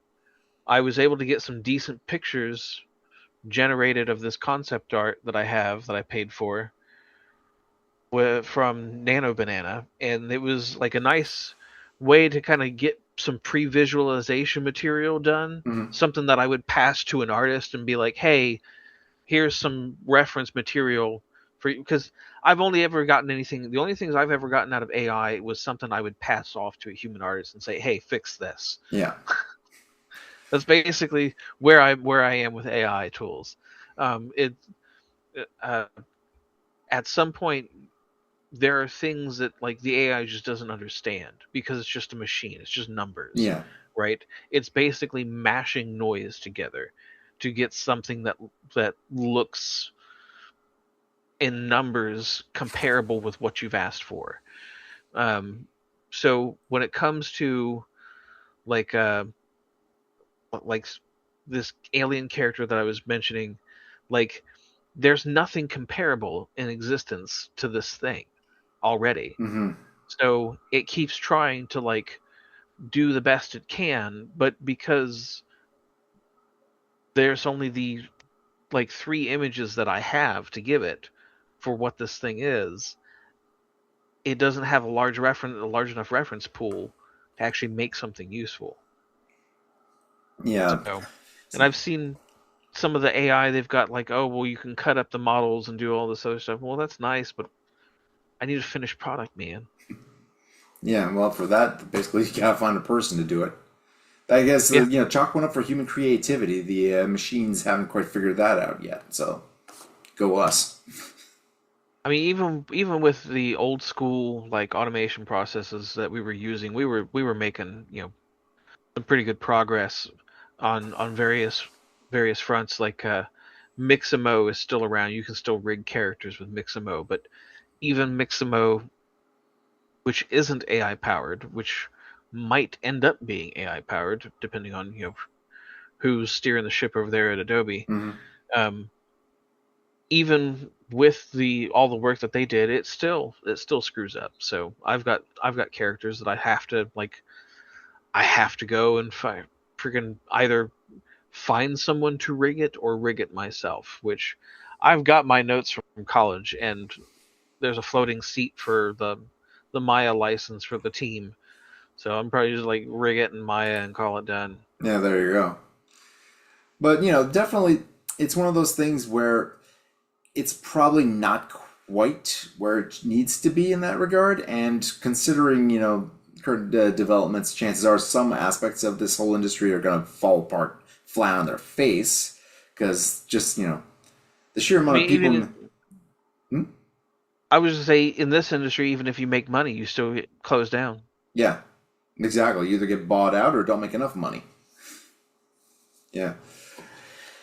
I was able to get some decent pictures generated of this concept art that I have that I paid for from Nano Banana, and it was like a nice way to kind of get some pre-visualization material done, Hmm. something that I would pass to an artist and be like, "Hey, here's some reference material for you," because I've only ever gotten anything. The only things I've ever gotten out of AI was something I would pass off to a human artist and say, "Hey, fix this." Yeah, That's basically where I am with AI tools. It uh, at some point there are things that like the AI just doesn't understand because it's just a machine. It's just numbers, yeah, right? It's basically mashing noise together to get something that looks in numbers comparable with what you've asked for. Um, so when it comes to like uh like this alien character that I was mentioning, like there's nothing comparable in existence to this thing already. hmm, So it keeps trying to like do the best it can, but because there's only the like three images that I have to give it for what this thing is, it doesn't have a large enough reference pool to actually make something useful. yeah. So, and I've seen. some of the AI they've got like, oh well, you can cut up the models and do all this other stuff. Well, that's nice, but I need a finished product, man. Yeah, well, for that, basically, you gotta find a person to do it. I guess Yeah, chalk one up for human creativity. The machines haven't quite figured that out yet, so go us. I mean, even with the old school like automation processes that we were using, we were making some pretty good progress on various fronts. Like Mixamo is still around. You can still rig characters with Mixamo, but even Mixamo, which isn't AI powered, which might end up being AI powered, depending on who's steering the ship over there at Adobe. Hmm. Um, Even with the all the work that they did, it still screws up. So I've got characters that I have to go and freaking either find someone to rig it or rig it myself. Which I've got my notes from college, and there's a floating seat for the Maya license for the team. So I'm probably just like rig it in Maya and call it done. Yeah, there you go. But definitely, it's one of those things where it's probably not quite where it needs to be in that regard. And considering current developments, chances are some aspects of this whole industry are going to fall apart flat on their face because just the sheer I amount of mean, people. Hmm? I was to say in this industry, even if you make money, you still get closed down. Yeah, exactly. You either get bought out or don't make enough money. Yeah.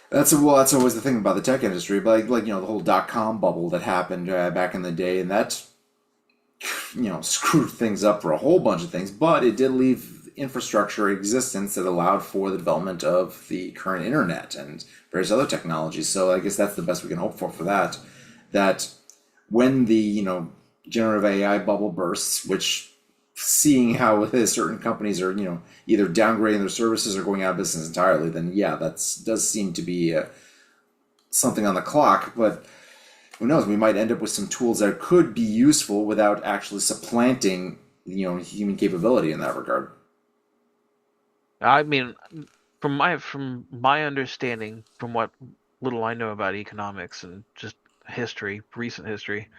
That's always the thing about the tech industry, but the whole .com bubble that happened back in the day, and that screwed things up for a whole bunch of things, but it did leave infrastructure in existence that allowed for the development of the current internet and various other technologies. So I guess that's the best we can hope for that. That when the generative AI bubble bursts, which seeing how certain companies are either downgrading their services or going out of business entirely, then yeah, that does seem to be something on the clock. But who knows? We might end up with some tools that could be useful without actually supplanting human capability in that regard. I mean, from my understanding, from what little I know about economics and just history, recent history,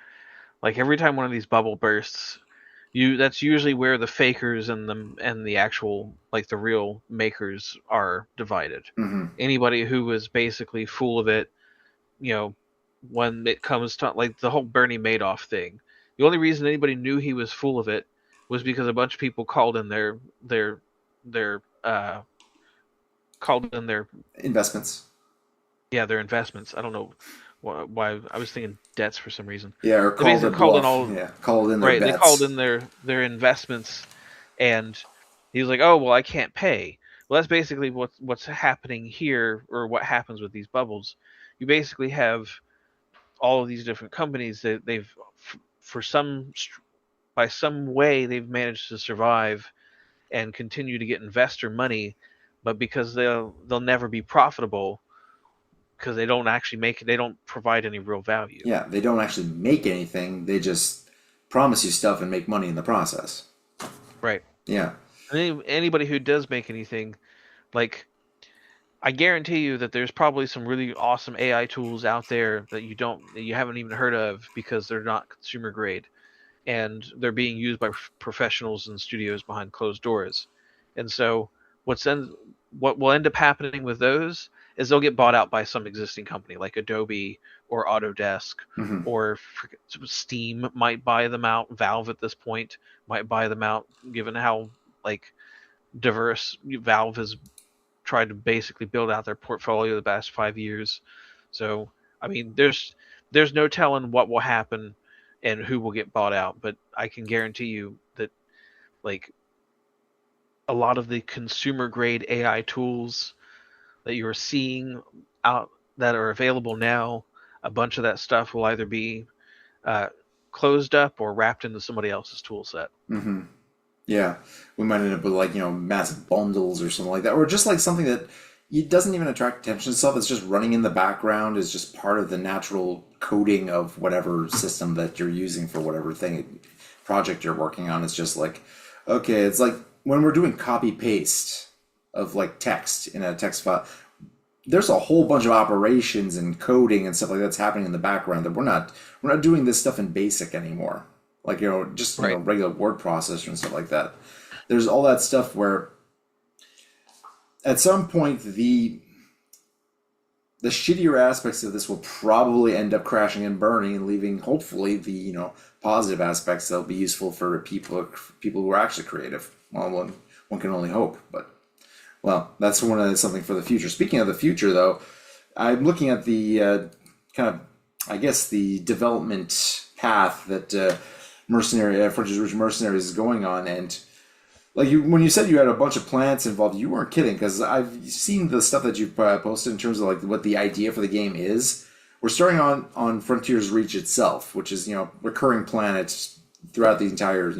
like every time one of these bubble bursts, you that's usually where the fakers and the actual like the real makers are divided. Hmm. Anybody who was basically full of it, you know, when it comes to like the whole Bernie Madoff thing, the only reason anybody knew he was full of it was because a bunch of people their called in their Investments. yeah, their investments. I don't know why I was thinking debts for some reason. Yeah, or They call their basically called in bluff. all Yeah, call it in their right. They called bets. in their investments, and he was like, "Oh well, I can't pay." Well, that's basically what's happening here, or what happens with these bubbles. You basically have all of these different companies that they've for some by some way they've managed to survive and continue to get investor money, but because they'll never be profitable because they don't provide any real value. Yeah, they don't actually make anything. They just promise you stuff and make money in the process. Right. Yeah. And anybody who does make anything, like I guarantee you that there's probably some really awesome AI tools out there that you haven't even heard of because they're not consumer grade and they're being used by professionals and studios behind closed doors. And so what's then what will end up happening with those is they'll get bought out by some existing company like Adobe or Autodesk Hmm. or Steam might buy them out. Valve at this point might buy them out, given how like diverse Valve has tried to basically build out their portfolio the past 5 years. So I mean, there's no telling what will happen and who will get bought out, but I can guarantee you that like a lot of the consumer grade AI tools that you're seeing out that are available now, a bunch of that stuff will either be uh, closed up or wrapped into somebody else's tool set. Hmm. Yeah, we might end up with massive bundles or something like that, or just like something that it doesn't even attract attention itself. It's just running in the background, is just part of the natural coding of whatever system that you're using for whatever project you're working on. It's just like, okay, it's like when we're doing copy paste of like text in a text file. there's a whole bunch of operations and coding and stuff like that's happening in the background that we're not doing this stuff in basic anymore. Like, just, Right. regular word processor and stuff like that. There's all that stuff where at some point the shittier aspects of this will probably end up crashing and burning and leaving hopefully the positive aspects that'll be useful for people who are actually creative. Well, one can only hope, but well, that's something for the future. Speaking of the future, though, I'm looking at the kind of, I guess, the development path that Frontiers Rouge Mercenaries is going on, and like when you said you had a bunch of planets involved, you weren't kidding because I've seen the stuff that you've posted in terms of like what the idea for the game is. We're starting on Frontiers Reach itself, which is recurring planets throughout the entire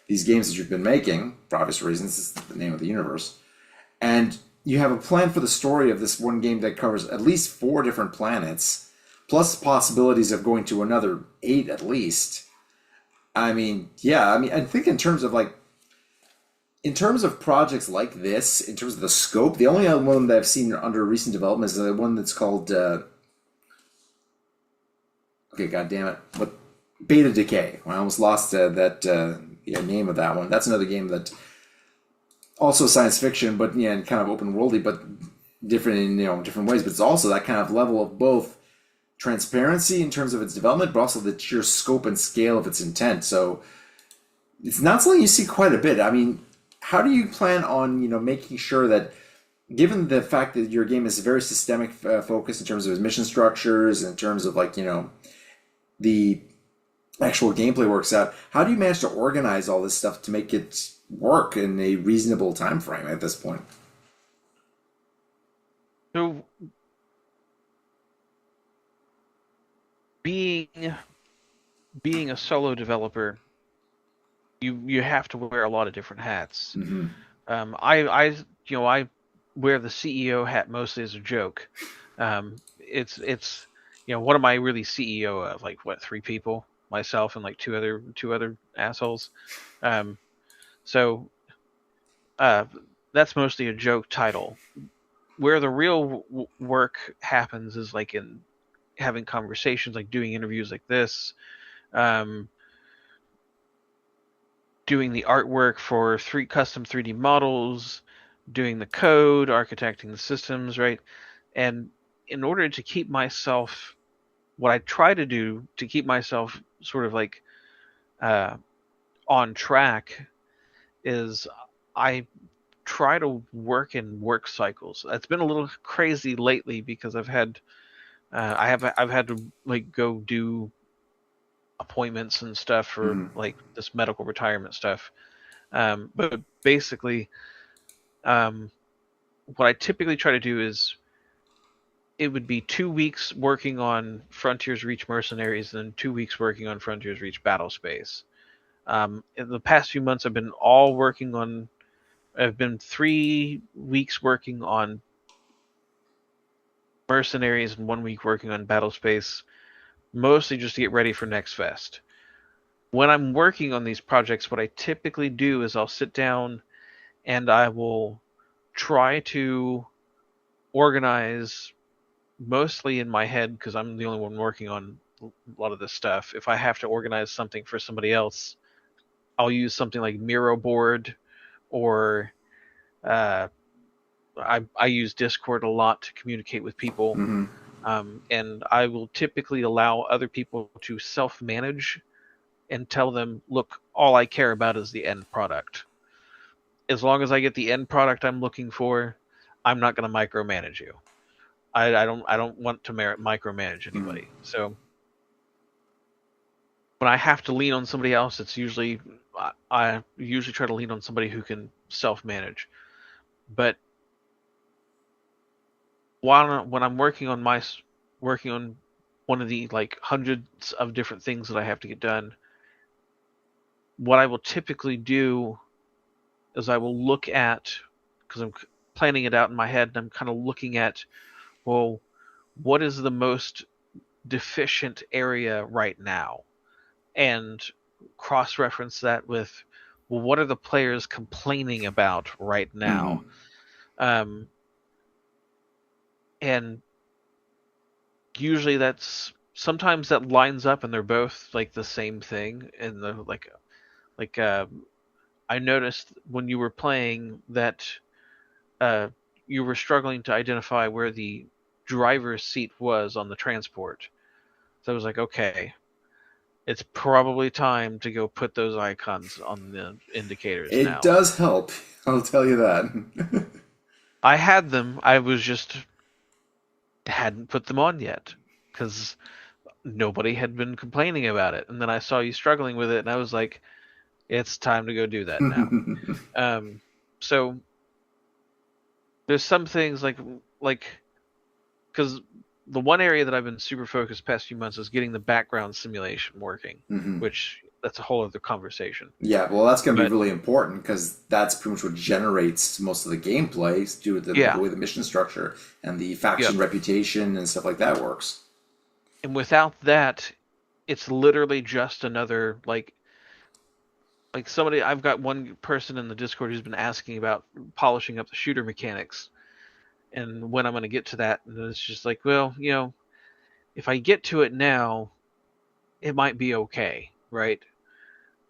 these games that you've been making for obvious reasons. This is the name of the universe, and you have a plan for the story of this one game that covers at least 4 different planets, plus possibilities of going to another 8 at least. I mean, yeah, I mean, I think in terms of projects like this, in terms of the scope, the only other one that I've seen under recent development is the one that's called okay, god damn it, what Beta Decay. I almost lost that name of that one. That's another game that also science fiction, but yeah, and kind of open worldy, but different in different ways. But it's also that kind of level of both transparency in terms of its development, but also the sheer scope and scale of its intent. So it's not something you see quite a bit. I mean, how do you plan on making sure that, given the fact that your game is very systemic focus in terms of its mission structures, in terms of like the actual gameplay works out, how do you manage to organize all this stuff to make it work in a reasonable time frame at this point? So being being a solo developer, you have to wear a lot of different hats. Mm-hmm. I wear the CEO hat mostly as a joke. It's what am I really CEO of? Like what, 3 people? Myself and like two other assholes. Um, so uh, that's mostly a joke title. Where the real work happens is like in having conversations, like doing interviews like this, um, doing the artwork for custom 3D models, doing the code, architecting the systems, right? And in order to keep myself, what I try to do to keep myself sort of like uh, on track is I try to work in work cycles. It's been a little crazy lately because I've had to like go do appointments and stuff for Mm-hmm. like this medical retirement stuff. But basically, um, what I typically try to do is it would be 2 weeks working on Frontiers Reach Mercenaries and then 2 weeks working on Frontiers Reach Battlespace. In the past few months, I've been 3 weeks working on Mercenaries and 1 week working on Battlespace, mostly just to get ready for Next Fest. When I'm working on these projects, what I typically do is I'll sit down and I will try to organize mostly in my head because I'm the only one working on a lot of this stuff. If I have to organize something for somebody else, I'll use something like Miro board or uh, I use Discord a lot to communicate with people. Mm-hmm. And I will typically allow other people to self manage and tell them, look, all I care about is the end product. As long as I get the end product I'm looking for, I'm not going to micromanage you. I don't want to micromanage Mm-hmm. anybody. So when I have to lean on somebody else, it's usually I usually try to lean on somebody who can self manage. But when I'm working on one of the like hundreds of different things that I have to get done, what I will typically do is I will look at, because I'm planning it out in my head and I'm kind of looking at, well, what is the most deficient area right now, and cross reference that with, well, what are the players complaining about right Mm-hmm. now? Um, and usually that's sometimes that lines up and they're both like the same thing, and the like I noticed when you were playing that uh, you were struggling to identify where the driver's seat was on the transport. So I was like, okay, it's probably time to go put those icons on the indicators It now. does help. I'll tell you that. I had them. I was just hadn't put them on yet because nobody had been complaining about it. And then I saw you struggling with it, and I was like, it's time to go do that now. Um, so there's some things like because the one area that I've been super focused past few months is getting the background simulation working, hmm which that's a whole other conversation. Yeah, well, that's going to be But really important because that's pretty much what generates most of the gameplay, is due to the yeah, way the mission structure and the yep. faction reputation and stuff like that works. And without that, it's literally just another like somebody. I've got one person in the Discord who's been asking about polishing up the shooter mechanics and when I'm going to get to that. And it's just like, well, if I get to it now, it might be okay, right?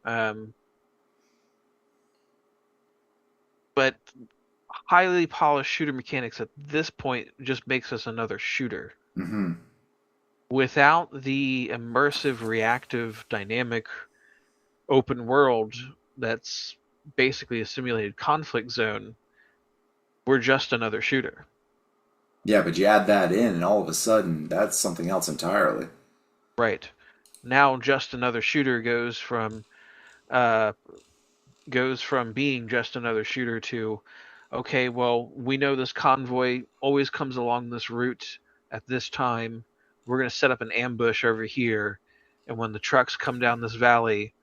Um, but highly polished shooter mechanics at this point just makes us another shooter. hmm Without the immersive, reactive, dynamic open world that's basically a simulated conflict zone, we're just another shooter. Yeah, but you add that in, and all of a sudden, that's something else entirely. Right. Now just another shooter uh goes from being just another shooter to, okay, well, we know this convoy always comes along this route at this time. We're going to set up an ambush over here. And when the trucks come down this valley,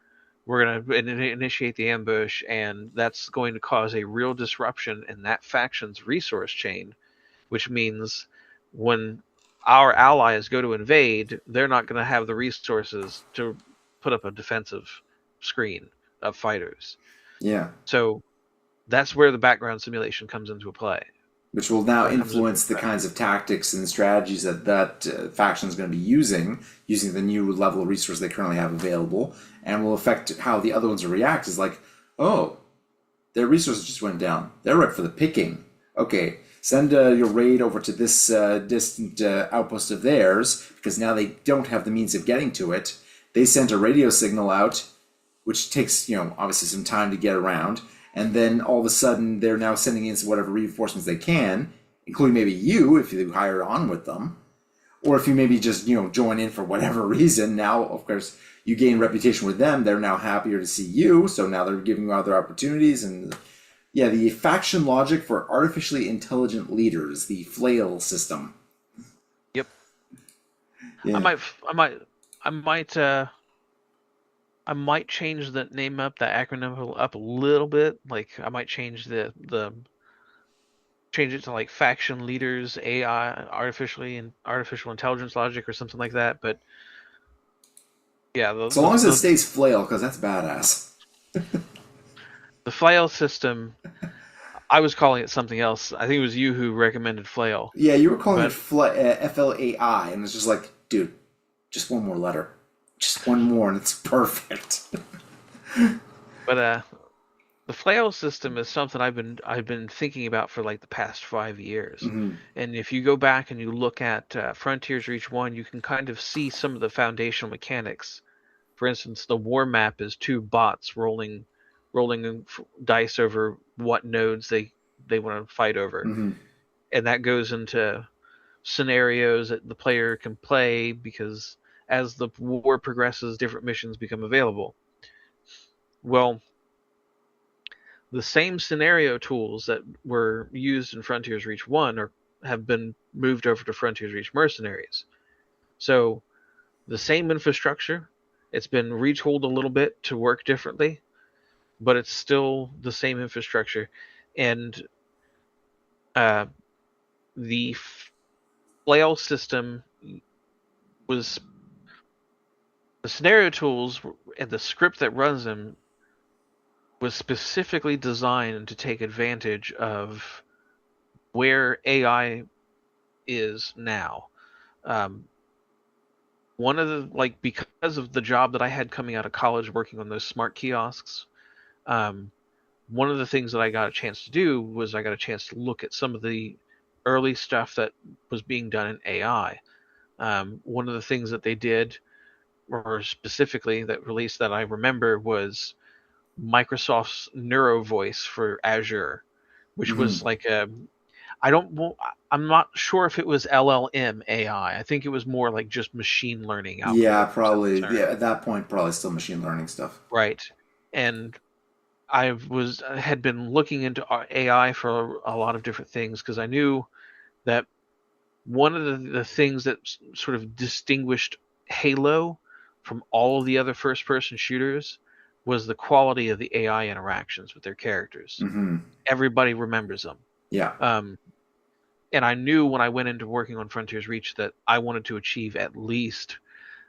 we're going to initiate the ambush. And that's going to cause a real disruption in that faction's resource chain, which means when our allies go to invade, they're not going to have the resources to put up a defensive screen of fighters. Yeah, So that's where the background simulation comes into play. which will now Or comes into influence the effect. kinds of tactics and strategies that faction is going to be using the new level of resource they currently have available, and will affect how the other ones will react. Is like, oh, their resources just went down. They're ripe for the picking. Okay, send your raid over to this distant outpost of theirs because now they don't have the means of getting to it. They sent a radio signal out, which takes obviously some time to get around, and then all of a sudden they're now sending in whatever reinforcements they can, including maybe you if you hire on with them, or if you maybe just join in for whatever reason. Now, of course, you gain reputation with them. They're now happier to see you, so now they're giving you other opportunities. And yeah, the faction logic for artificially intelligent leaders, the flail system. Yep. I Yeah. might I might I might uh I might change the name up, the acronym up a little bit. Like I might change it to like faction leaders AI artificially and artificial intelligence logic or something like that. But yeah, So long as it stays flail, because that's badass. the flail system, I was calling it something else. I think it was you who recommended flail. Yeah, you were calling it But FLAI, and it's just like, dude, just one more letter. Just one more, and it's perfect. but the flail system is something I've been thinking about for like the past 5 years. hmm And if you go back and you look at Frontiers Reach One, you can kind of see some of the foundational mechanics. For instance, the war map is two bots rolling dice over what nodes they want to fight over, hmm and that goes into scenarios that the player can play because as the war progresses, different missions become available. Well, the same scenario tools that were used in Frontiers Reach 1 have been moved over to Frontiers Reach Mercenaries. So the same infrastructure, it's been retooled a little bit to work differently, but it's still the same infrastructure. And uh, the flail system was the scenario tools and the script that runs them was specifically designed to take advantage of where AI is now. Um, one of the like because of the job that I had coming out of college working on those smart kiosks, um, one of the things that I got a chance to do was I got a chance to look at some of the early stuff that was being done in AI. One of the things that they did, or specifically that release that I remember, was Microsoft's Neuro Voice for Azure, which Hmm. was like a I don't well, I'm not sure if it was LLM AI. I think it was more like just machine learning Yeah, algorithms at the probably. turn. Yeah, at that point, probably still machine learning stuff. Right. And I had been looking into AI for a lot of different things because I knew that one of the things that sort of distinguished Halo from all of the other first person shooters was the quality of the AI interactions with their characters. Hmm. Everybody remembers them. Yeah. Um, and I knew when I went into working on Frontiers Reach that I wanted to achieve at least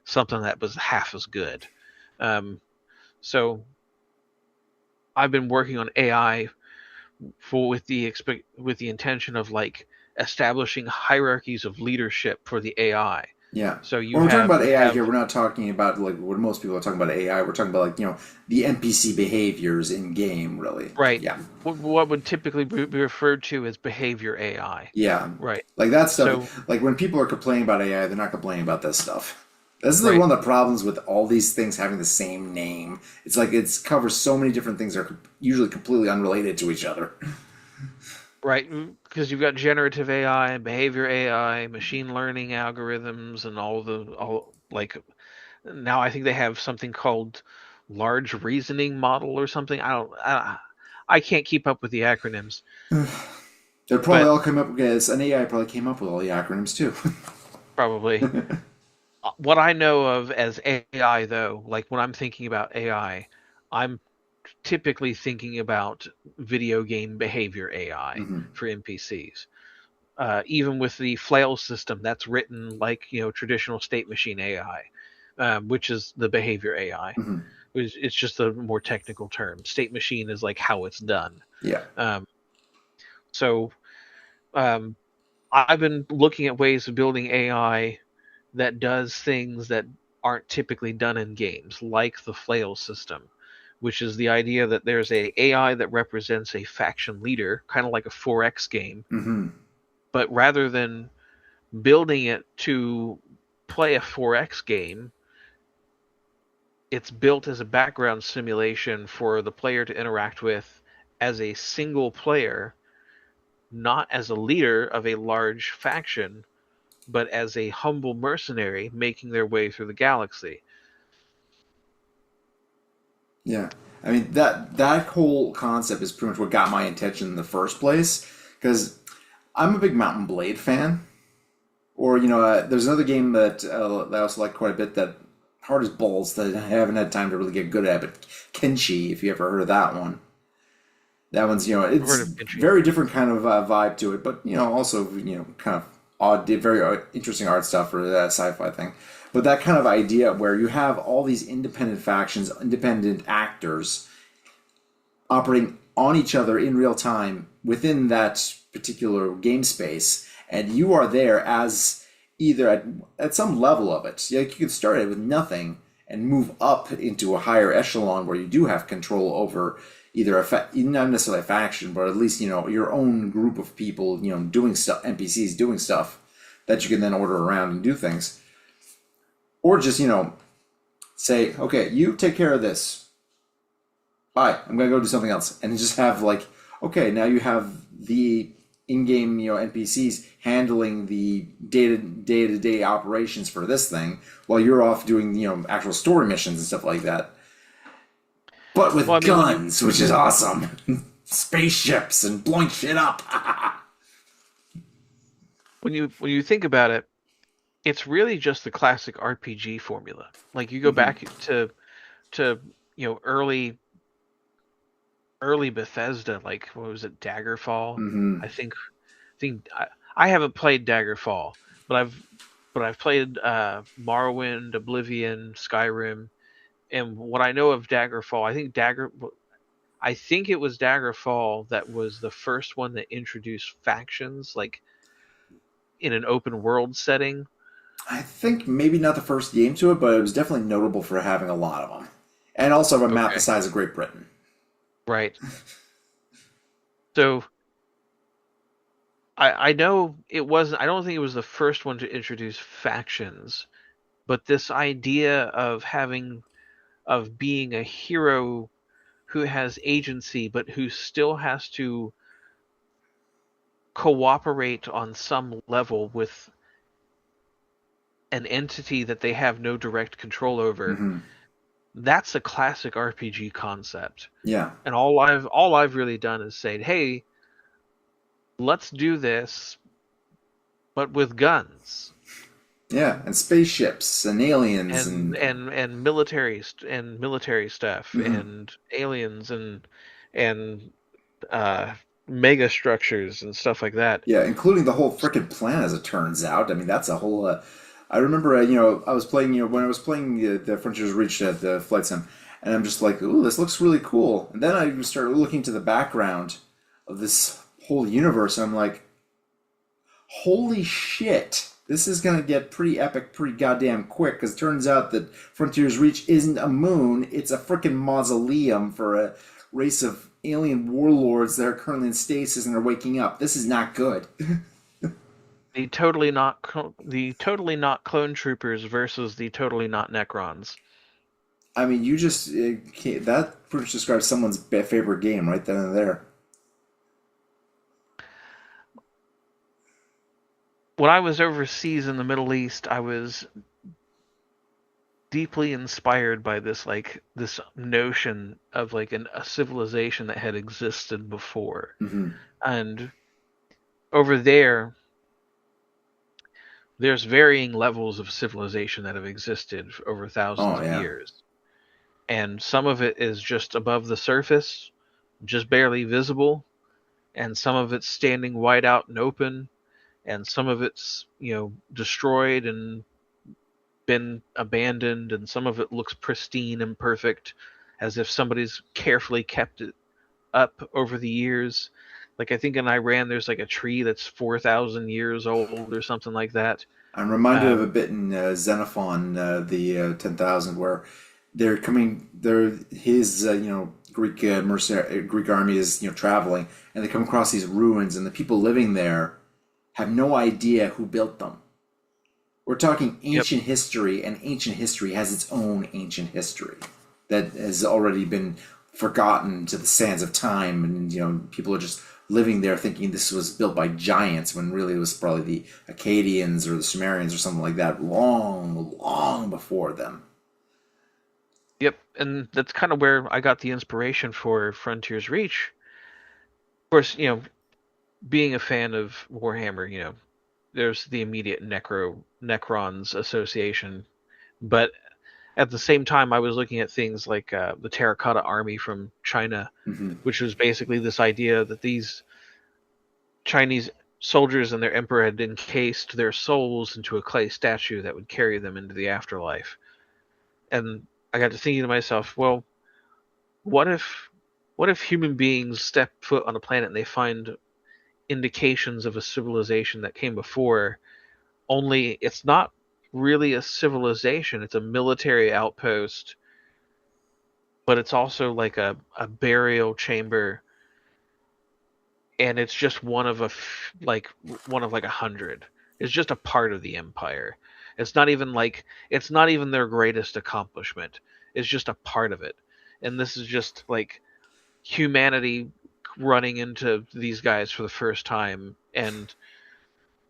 something that was half as good. Um, so I've been working on AI for with the intention of like establishing hierarchies of leadership for the AI. Yeah. So When we're talking about you AI have here, we're not talking about like what most people are talking about AI. We're talking about like the NPC behaviors in game, really. right Yeah. what would typically be referred to as behavior AI. Yeah. Right. Like that So stuff. Like when people are complaining about AI, they're not complaining about this stuff. This is right one of the problems with all these things having the same name. It's like it covers so many different things that are usually completely unrelated to each other. right because you've got generative AI, behavior AI, machine learning algorithms, and all like now I think they have something called large reasoning model or something. I can't keep up with the acronyms, They're probably but all come up because an AI probably came up with all the acronyms too. probably. What I know of as AI, though, like when I'm thinking about AI, I'm typically thinking about video game behavior AI Hmm. for NPCs. Even with the flail system, that's written like traditional state machine AI, which is the behavior AI. Hmm. It's just a more technical term. State machine is like how it's done. Yeah. Um, so um, I've been looking at ways of building AI that does things that aren't typically done in games, like the flail system, which is the idea that there's a AI that represents a faction leader, kind of like a 4X game, Hmm. but rather than building it to play a 4X game, it's built as a background simulation for the player to interact with as a single player, not as a leader of a large faction, but as a humble mercenary making their way through the galaxy. Yeah. I mean that whole concept is pretty much what got my attention in the first place because I'm a big Mountain Blade fan. Or there's another game that I also like quite a bit that hard as balls that I haven't had time to really get good at, but Kenshi, if you ever heard of that one. That one's I've it's heard of Vinci. very different kind of vibe to it, but also kind of odd, very interesting art stuff for that sci-fi thing. But that kind of idea where you have all these independent factions, independent actors operating on each other in real time within that particular game space, and you are there as either at some level of it. Like you could start it with nothing and move up into a higher echelon where you do have control over either not necessarily a faction, but at least your own group of people, doing stuff, NPCs doing stuff that you can then order around and do things, or just say, okay, you take care of this, bye, I'm gonna go do something else, and just have like, okay, now you have the in-game NPCs handling the day-to-day operations for this thing while you're off doing actual story missions and stuff like that, but Well, I with mean, guns, which is awesome. Spaceships and blowing shit up. when you think about it, it's really just the classic RPG formula. Like you go Hmm. back to early Bethesda, like what was it, Daggerfall? Hmm. I think I haven't played Daggerfall, but I've played Morrowind, Oblivion, Skyrim, and what I know of Daggerfall, I think it was Daggerfall that was the first one that introduced factions. Like in an open world setting. I think maybe not the first game to it, but it was definitely notable for having a lot of them, and also a map the Okay. size of Great Britain. Right. So I know it wasn't. I don't think it was the first one to introduce factions, but this idea of being a hero who has agency, but who still has to cooperate on some level with an entity that they have no direct control over. Hmm. That's a classic RPG concept. Yeah, And all I've really done is say, "Hey, let's do this but with guns yeah, and spaceships and aliens and and military stuff mhm. and aliens and uh mega structures and stuff like that." Yeah, including the whole frickin' plan, as it turns out. I mean, that's a whole. I remember, I was playing, when I was playing the Frontiers Reach at the Flight Sim, and I'm just like, ooh, this looks really cool. And then I started looking to the background of this whole universe, and I'm like, holy shit, this is gonna get pretty epic pretty goddamn quick. Because it turns out that Frontiers Reach isn't a moon; it's a frickin' mausoleum for a race of alien warlords that are currently in stasis and are waking up. This is not good. The totally not clone troopers versus the totally not Necrons. I mean, you just that pretty much describes someone's favorite game right then and there. When I was overseas in the Middle East, I was deeply inspired by this notion of like a civilization that had existed before. Hmm. And over there's varying levels of civilization that have existed over thousands Oh of yeah, years. And some of it is just above the surface, just barely visible, and some of it's standing wide out and open, and some of it's, destroyed and been abandoned, and some of it looks pristine and perfect, as if somebody's carefully kept it up over the years. Like I think in Iran, there's like a tree that's 4,000 years old or something like that. I'm reminded of a Um, bit in Xenophon, the 10,000, where they're coming. They're his Greek mercenary Greek army is traveling, and they come across these ruins, and the people living there have no idea who built them. We're talking yep, ancient history, and ancient history has its own ancient history that has already been forgotten to the sands of time, and people are just living there thinking this was built by giants when really it was probably the Akkadians or the Sumerians or something like that, long, long before them. yep, and that's kind of where I got the inspiration for Frontiers Reach. Of course, being a fan of Warhammer, there's the immediate Necrons association, but at the same time, I was looking at things like the Terracotta Army from China, Hmm. which was basically this idea that these Chinese soldiers and their emperor had encased their souls into a clay statue that would carry them into the afterlife. And I got to thinking to myself, well, what if human beings step foot on a planet and they find indications of a civilization that came before, only it's not really a civilization, it's a military outpost, but it's also like a burial chamber, and it's just one of like 100. It's just a part of the empire. It's not even their greatest accomplishment. It's just a part of it. And this is just like humanity running into these guys for the first time and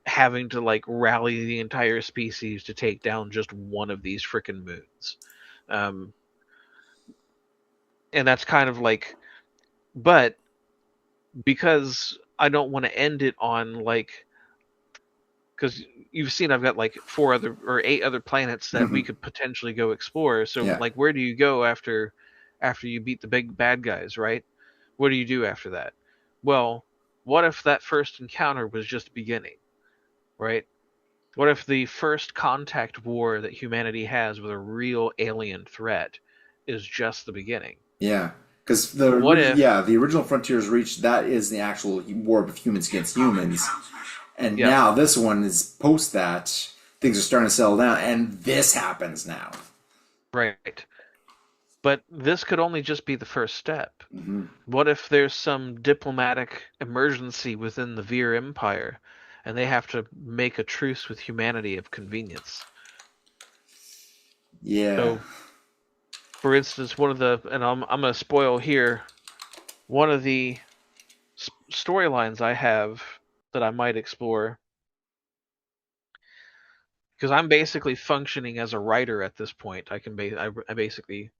having to like rally the entire species to take down just one of these freaking moons. Um, and that's kind of like, but because I don't want to end it on like, because you've seen I've got like 8 other planets that we Hmm. could potentially go explore. So Yeah, like, where do you go after you beat the big bad guys, right? What do you do after that? Well, what if that first encounter was just beginning, right? What if the first contact war that humanity has with a real alien threat is just the beginning? yeah. Because What if the original Frontiers Reach, that is the actual war of humans against humans. And Yeah, now this one is post that. Things are starting to settle down, and this happens now. right. But this could only just be the first step. Hmm. What if there's some diplomatic emergency within the Veer Empire, and they have to make a truce with humanity of convenience? Yeah. So, for instance, one of the, and I'm going to spoil here, one of the storylines I have that I might explore, because I'm basically functioning as a writer at this point. I basically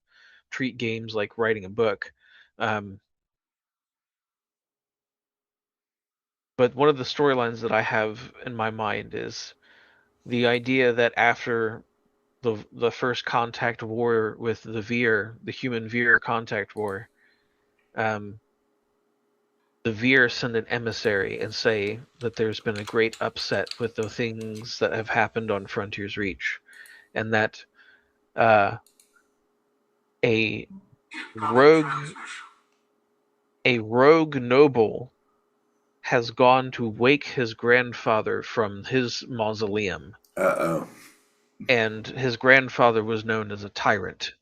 treat games like writing a book. Um, but one of the storylines that I have in my mind is the idea that after the first contact war with the Veer, the human Veer contact war, um, the Veer send an emissary and say that there's been a great upset with the things that have happened on Frontier's Reach, and that uh, a rogue a rogue noble has gone to wake his grandfather from his mausoleum, Uh oh. and his grandfather was known as a tyrant.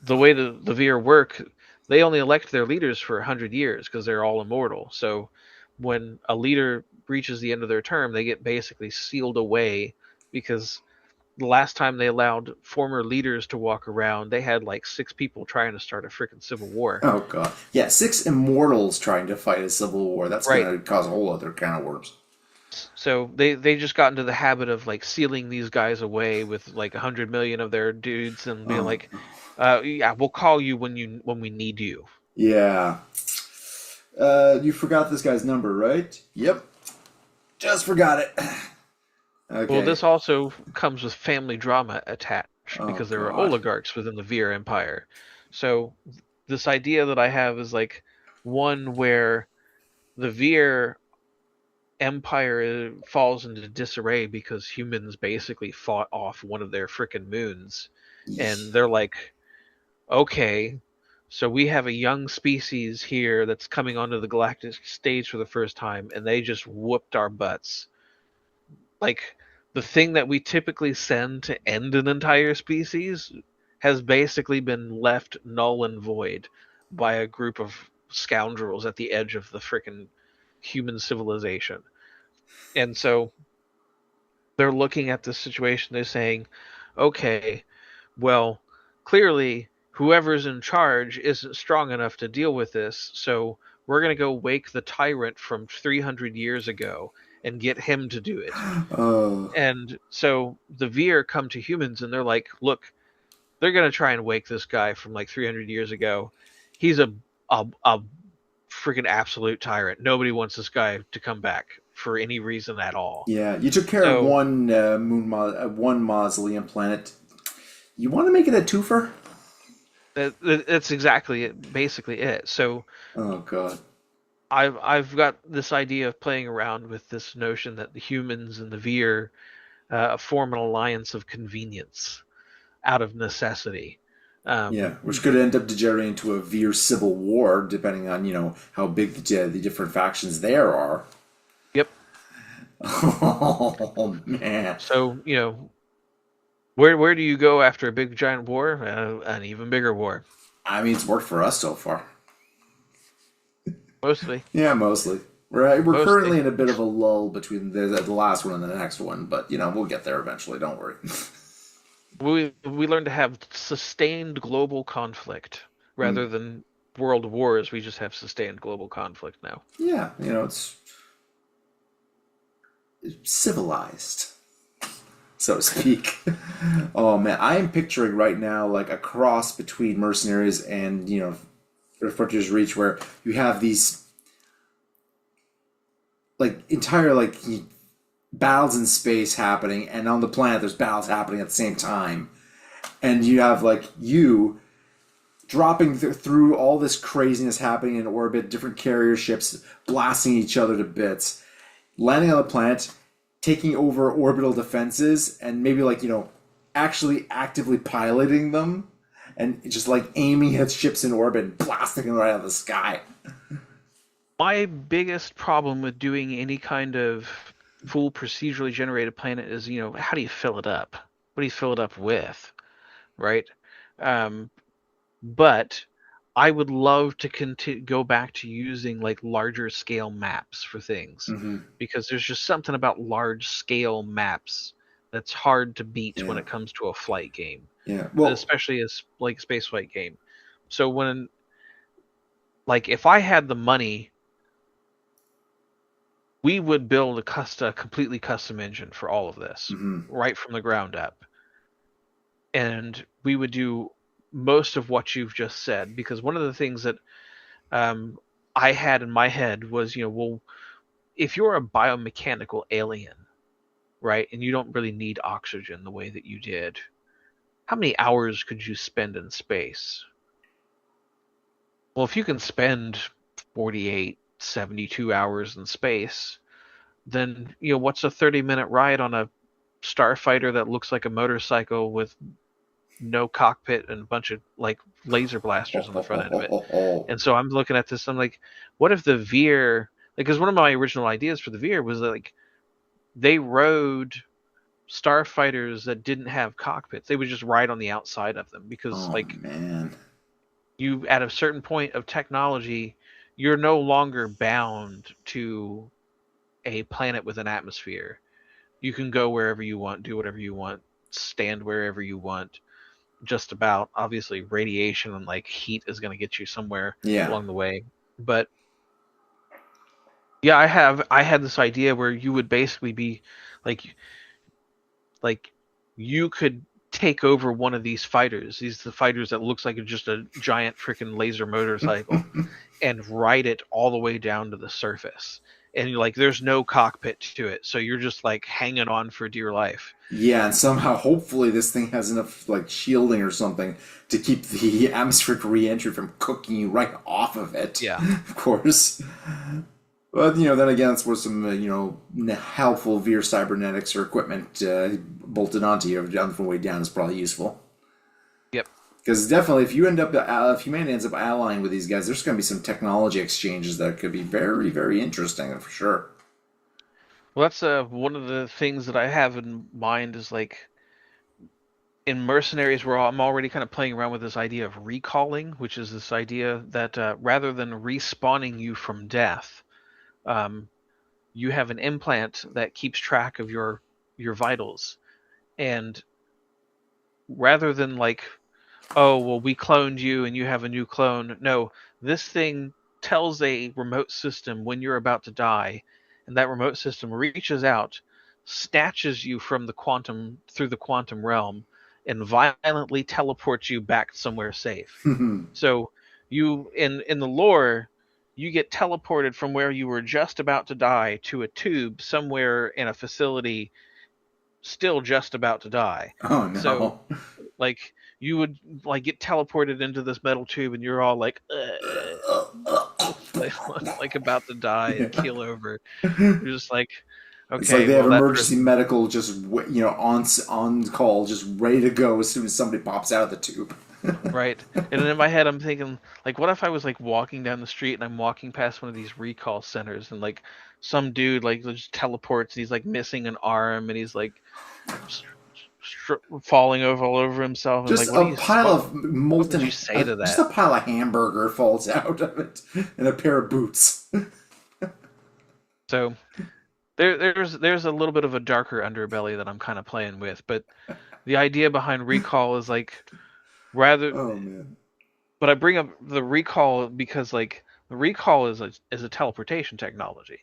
The way the Veer work, they only elect their leaders for 100 years because they're all immortal. So when a leader reaches the end of their term, they get basically sealed away because the last time they allowed former leaders to walk around, they had like 6 people trying to start a freaking civil war. Oh god. Yeah, 6 immortals trying to fight a civil war. That's Right. gonna cause a whole other kind of worms. So they just got into the habit of like sealing these guys away with like 100 million of their dudes and being Oh like, yeah, we'll call you when we need you. yeah. You forgot this guy's number, right? Yep. Just forgot it. Well, Okay. this also comes with family drama attached Oh because there are god. oligarchs within the Veer Empire. So this idea that I have is like one where the Veer Empire falls into disarray because humans basically fought off one of their frickin' moons, and they're like, okay, so we have a young species here that's coming onto the galactic stage for the first time, and they just whooped our butts. Like, the thing that we typically send to end an entire species has basically been left null and void by a group of scoundrels at the edge of the frickin' human civilization. And so they're looking at this situation, they're saying, okay, well, clearly whoever's in charge isn't strong enough to deal with this, so we're going to go wake the tyrant from 300 years ago and get him to do it. Oh And so the Veer come to humans and they're like, look, they're going to try and wake this guy from like 300 years ago. He's a freaking absolute tyrant. Nobody wants this guy to come back for any reason at all. yeah. You took care of So one one mausoleum planet. You want to make it a twofer? that's exactly it, basically it. So Oh god. I've got this idea of playing around with this notion that the humans and the Veer form an alliance of convenience out of necessity. Yeah, Um, which could end up degenerating into a Veer civil war, depending on how big the different factions there are. yep. Oh man. So where do you go after a big giant war? An even bigger war, I mean, it's worked for us so far. mostly. Yeah, mostly. We're currently Mostly. in a bit of a lull between the last one and the next one, but we'll get there eventually. Don't worry. We learn to have sustained global conflict Mm. rather than world wars. We just have sustained global conflict now. Yeah, it's civilized, so to speak. Oh man, I am picturing right now like a cross between Mercenaries and Frontier's Reach, where you have these like entire like battles in space happening, and on the planet there's battles happening at the same time, and you have like you dropping through all this craziness happening in orbit, different carrier ships blasting each other to bits, landing on the planet, taking over orbital defenses, and maybe like actually actively piloting them, and just like aiming at ships in orbit and blasting them right out of the sky. My biggest problem with doing any kind of full procedurally generated planet is, how do you fill it up? What do you fill it up with, right? Um, but I would love to go back to using like larger scale maps for things Hmm. because there's just something about large scale maps that's hard to beat when Yeah. it comes to a flight game, Yeah. Well. especially as like a space flight game. So when like if I had the money, we would build a completely custom engine for all of this Hmm. right from the ground up, and we would do most of what you've just said because one of the things that um, I had in my head was, well, if you're a biomechanical alien, right, and you don't really need oxygen the way that you did, how many hours could you spend in space? Well, if you can spend 48, 72 hours in space, then, what's a 30-minute ride on a starfighter that looks like a motorcycle with no cockpit and a bunch of like laser blasters on the front end of it? And so I'm looking at this, I'm like, what if the Veer, because one of my original ideas for the Veer was that, like, they rode starfighters that didn't have cockpits. They would just ride on the outside of them because, Oh like, man. you at a certain point of technology, you're no longer bound to a planet with an atmosphere. You can go wherever you want, do whatever you want, stand wherever you want. Just about, obviously, radiation and like heat is going to get you somewhere Yeah. along the way. But yeah, I had this idea where you would basically be like like you could take over one of these fighters. These the fighters that looks like just a giant freaking laser motorcycle and ride it all the way down to the surface. And you're like, there's no cockpit to it, so you're just like hanging on for dear life. Yeah, and somehow, hopefully, this thing has enough like shielding or something to keep the atmospheric re-entry from cooking you right off of it. Yeah. Of course. But then again, it's where some helpful Veer cybernetics or equipment bolted onto you on the way down is probably useful. Yep. Because definitely, if humanity ends up allying with these guys, there's going to be some technology exchanges that could be very, very interesting for sure. Well, that's one of the things that I have in mind is like in Mercenaries, where I'm already kind of playing around with this idea of recalling, which is this idea that rather than respawning you from death, um, you have an implant that keeps track of your vitals, and rather than like, oh, well, we cloned you and you have a new clone. No, this thing tells a remote system when you're about to die, and that remote system reaches out, snatches you from the quantum through the quantum realm, and violently teleports you back somewhere safe. So you in the lore, you get teleported from where you were just about to die to a tube somewhere in a facility still just about to die. Oh So no. like you would like get teleported into this metal tube and you're all like like, like about to die and Yeah. keel over. You're just like, It's like okay, they have well that emergency person, medical just on call, just ready to go as soon as somebody pops out of the tube. right? And then in my head I'm thinking, like, what if I was like walking down the street and I'm walking past one of these recall centers and like some dude like just teleports and he's like missing an arm and he's like falling over all over himself. I'm Just like, what do a you pile of what would molten, you say to just that? a pile of hamburger falls out of it, and a pair of boots. So there's a little bit of a darker underbelly that I'm kind of playing with, but the idea behind recall is like rather, Oh man. but I bring up the recall because like the recall is a teleportation technology.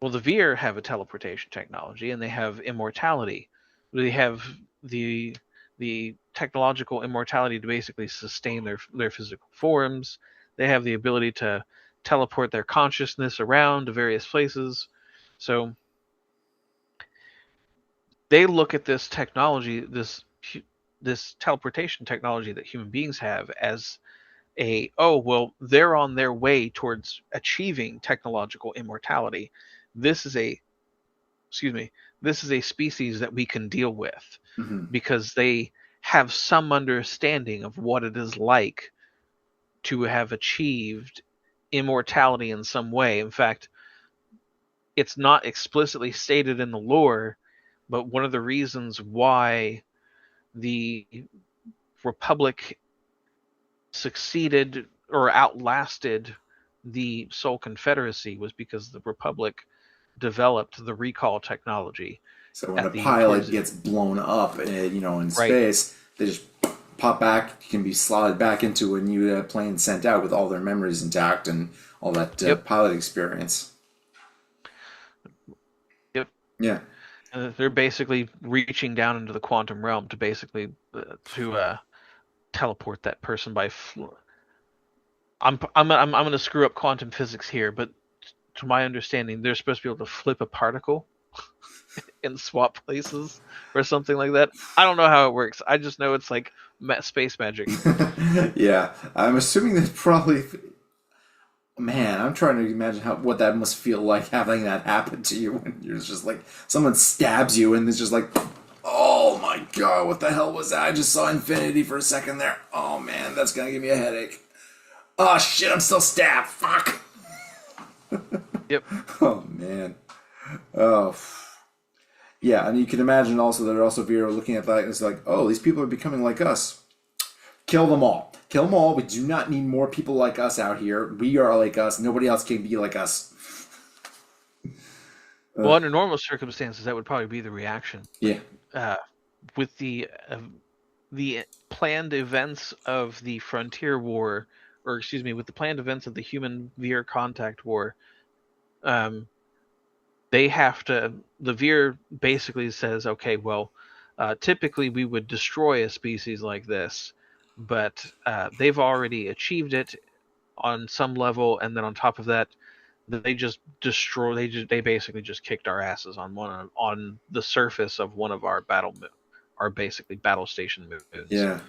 Well, the Veer have a teleportation technology and they have immortality. They have the the technological immortality to basically sustain their physical forms. They have the ability to teleport their consciousness around to various places. So they look at this technology, this teleportation technology that human beings have as a, oh, well, they're on their way towards achieving technological immortality. This is a, excuse me, this is a species that we can deal with Hmm. because they have some understanding of what it is like to have achieved immortality in some way. In fact, it's not explicitly stated in the lore, but one of the reasons why the Republic succeeded or outlasted the Soul Confederacy was because the Republic developed the recall technology So when a at the towards pilot the gets blown up, in right. space, they just pop back, can be slotted back into a new plane sent out with all their memories intact and all that Yep. pilot experience. Yep. Yeah. They're basically reaching down into the quantum realm to basically to teleport that person by. I'm going to screw up quantum physics here, but to my understanding, they're supposed to be able to flip a particle and swap places or something like that. I don't know how it works. I just know it's like space magic. Yeah. I'm assuming that probably. Man, I'm trying to imagine what that must feel like having that happen to you when you're just like someone stabs you and it's just like, oh my god, what the hell was that? I just saw infinity for a second there. Oh man, that's gonna give me a headache. Oh shit, I'm still stabbed. Fuck. Yep. Oh man. Oh yeah, and you can imagine also that also if you're looking at that, it's like, oh, these people are becoming like us. Kill them all. Kill them all. We do not need more people like us out here. We are like us. Nobody else can be like us. Well, under normal circumstances, that would probably be the reaction. Yeah. With the planned events of the Frontier War, or excuse me, with the planned events of the Human Veer Contact War, they have to. The Veer basically says, okay, well, typically we would destroy a species like this, but they've already achieved it on some level, and then on top of that, they just destroy. They basically just kicked our asses on the surface of one of our basically battle station moons. Yeah.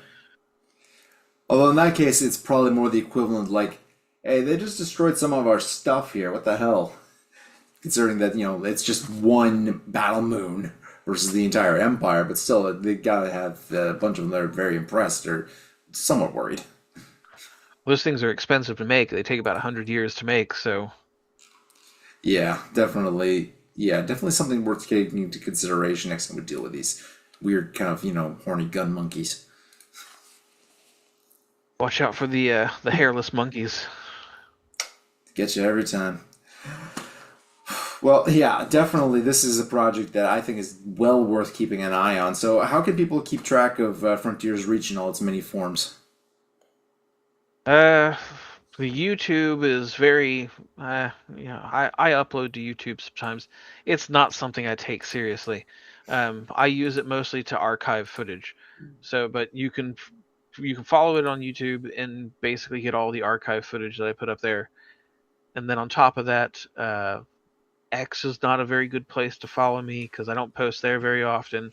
Although in that case, it's probably more the equivalent like, hey, they just destroyed some of our stuff here. What the hell? Considering that, it's just one battle moon versus the entire empire, but still, they gotta have a bunch of them that are very impressed or somewhat worried. Those things are expensive to make. They take about 100 years to make. So Yeah, definitely. Yeah, definitely something worth taking into consideration next time we deal with these weird kind of, horny gun monkeys. watch out for the hairless monkeys. Get you every time. Well, yeah, definitely. This is a project that I think is well worth keeping an eye on. So, how can people keep track of Frontier's reach in all its many forms? Uh, the YouTube is very, I upload to YouTube sometimes. It's not something I take seriously. I use it mostly to archive footage. So, but you can follow it on YouTube and basically get all the archive footage that I put up there. And then on top of that, X is not a very good place to follow me because I don't post there very often.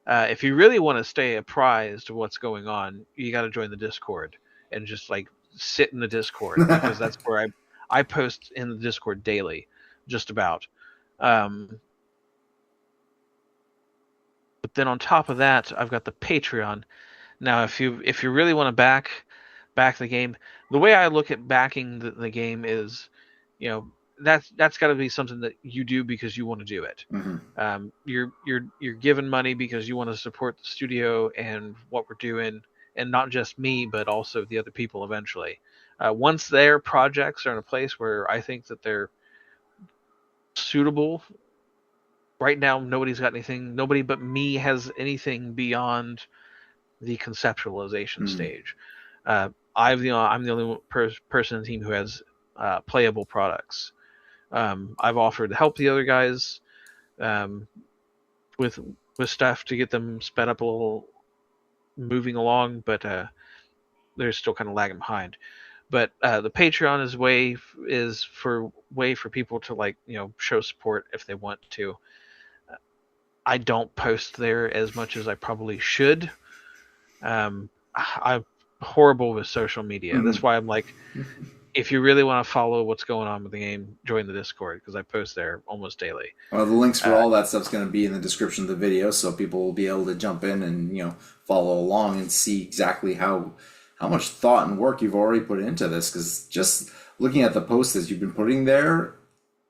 If you really want to stay apprised of what's going on, you got to join the Discord and just like sit in the Discord because that's where I post in the Discord daily, just about. Um, but then on top of that, I've got the Patreon. Now, if you really want to back the game, the way I look at backing the game is, you know, that's got to be something that you do because you want to do it. Hmm. You're given money because you want to support the studio and what we're doing, and not just me, but also the other people eventually. Once their projects are in a place where I think that they're suitable, right now nobody's got anything. Nobody but me has anything beyond the conceptualization Hmm. stage. I'm the only person in the team who has playable products. I've offered to help the other guys um, with stuff to get them sped up a little, moving along, but they're still kind of lagging behind. But the Patreon is for people to like show support if they want to. I don't post there as much as I probably should. I'm horrible with social media. Hmm. That's why I'm like, if you really want to follow what's going on with the game, join the Discord because I post there almost daily. Well, the links for Uh, all that stuff's going to be in the description of the video, so people will be able to jump in and follow along and see exactly how much thought and work you've already put into this. Because just looking at the posts that you've been putting there,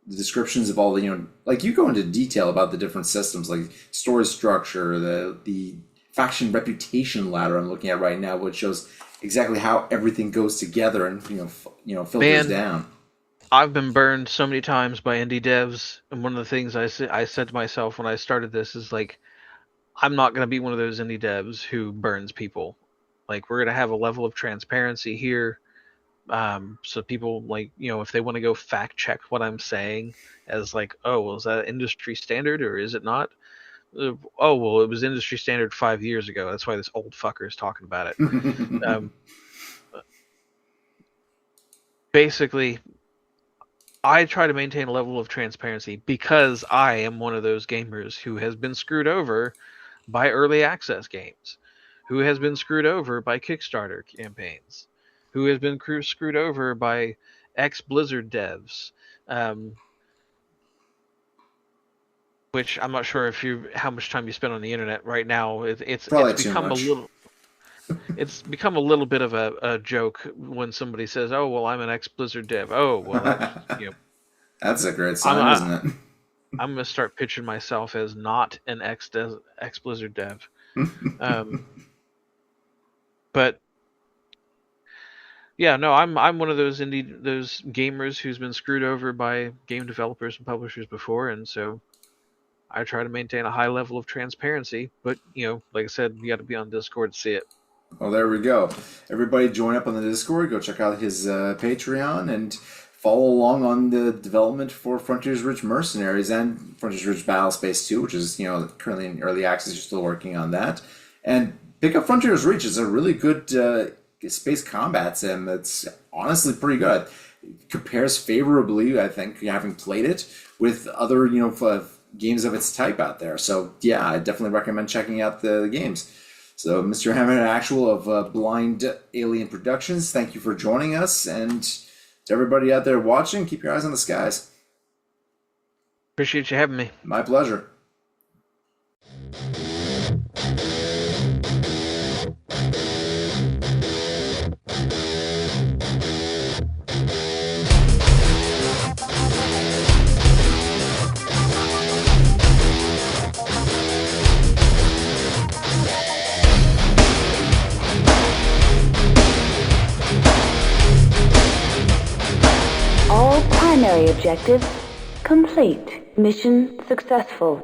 the descriptions of all the, like you go into detail about the different systems, like story structure, the faction reputation ladder I'm looking at right now, which shows exactly how everything goes together and filters Man, down. I've been burned so many times by indie devs, and one of the things I said to myself when I started this is like, I'm not going to be one of those indie devs who burns people. Like, we're going to have a level of transparency here, so people, like, if they want to go fact check what I'm saying as like, oh, well, is that industry standard or is it not? Oh, well, it was industry standard 5 years ago. That's why this old fucker is talking about it. Um, Basically, I try to maintain a level of transparency because I am one of those gamers who has been screwed over by early access games, who has been screwed over by Kickstarter campaigns, who has been screwed over by ex Blizzard devs, um, which I'm not sure if you how much time you spend on the internet right now. It's Probably too become a much. little it's become a little bit of a joke when somebody says, "Oh, well, I'm an ex Blizzard dev." Oh, well, That's a great I'm sign, I, isn't I'm gonna start pitching myself as not an ex Blizzard dev. it? Um, but yeah, no, I'm one of those gamers who's been screwed over by game developers and publishers before, and so I try to maintain a high level of transparency. But like I said, you got to be on Discord to see it. Well, there we go. Everybody join up on the Discord. Go check out his Patreon and follow along on the development for Frontiers Ridge Mercenaries and Frontiers Ridge Battlespace 2, which is currently in early access. You're still working on that. And pick up Frontiers Ridge. It's a really good space combat sim. It's honestly pretty good. It compares favorably, I think, having played it with other games of its type out there. So yeah, I definitely recommend checking out the games. So, Mr. Hammerhead Actual of Blind Alien Productions, thank you for joining us. And to everybody out there watching, keep your eyes on the skies. Appreciate you having me. My pleasure. All primary objectives complete. Mission successful.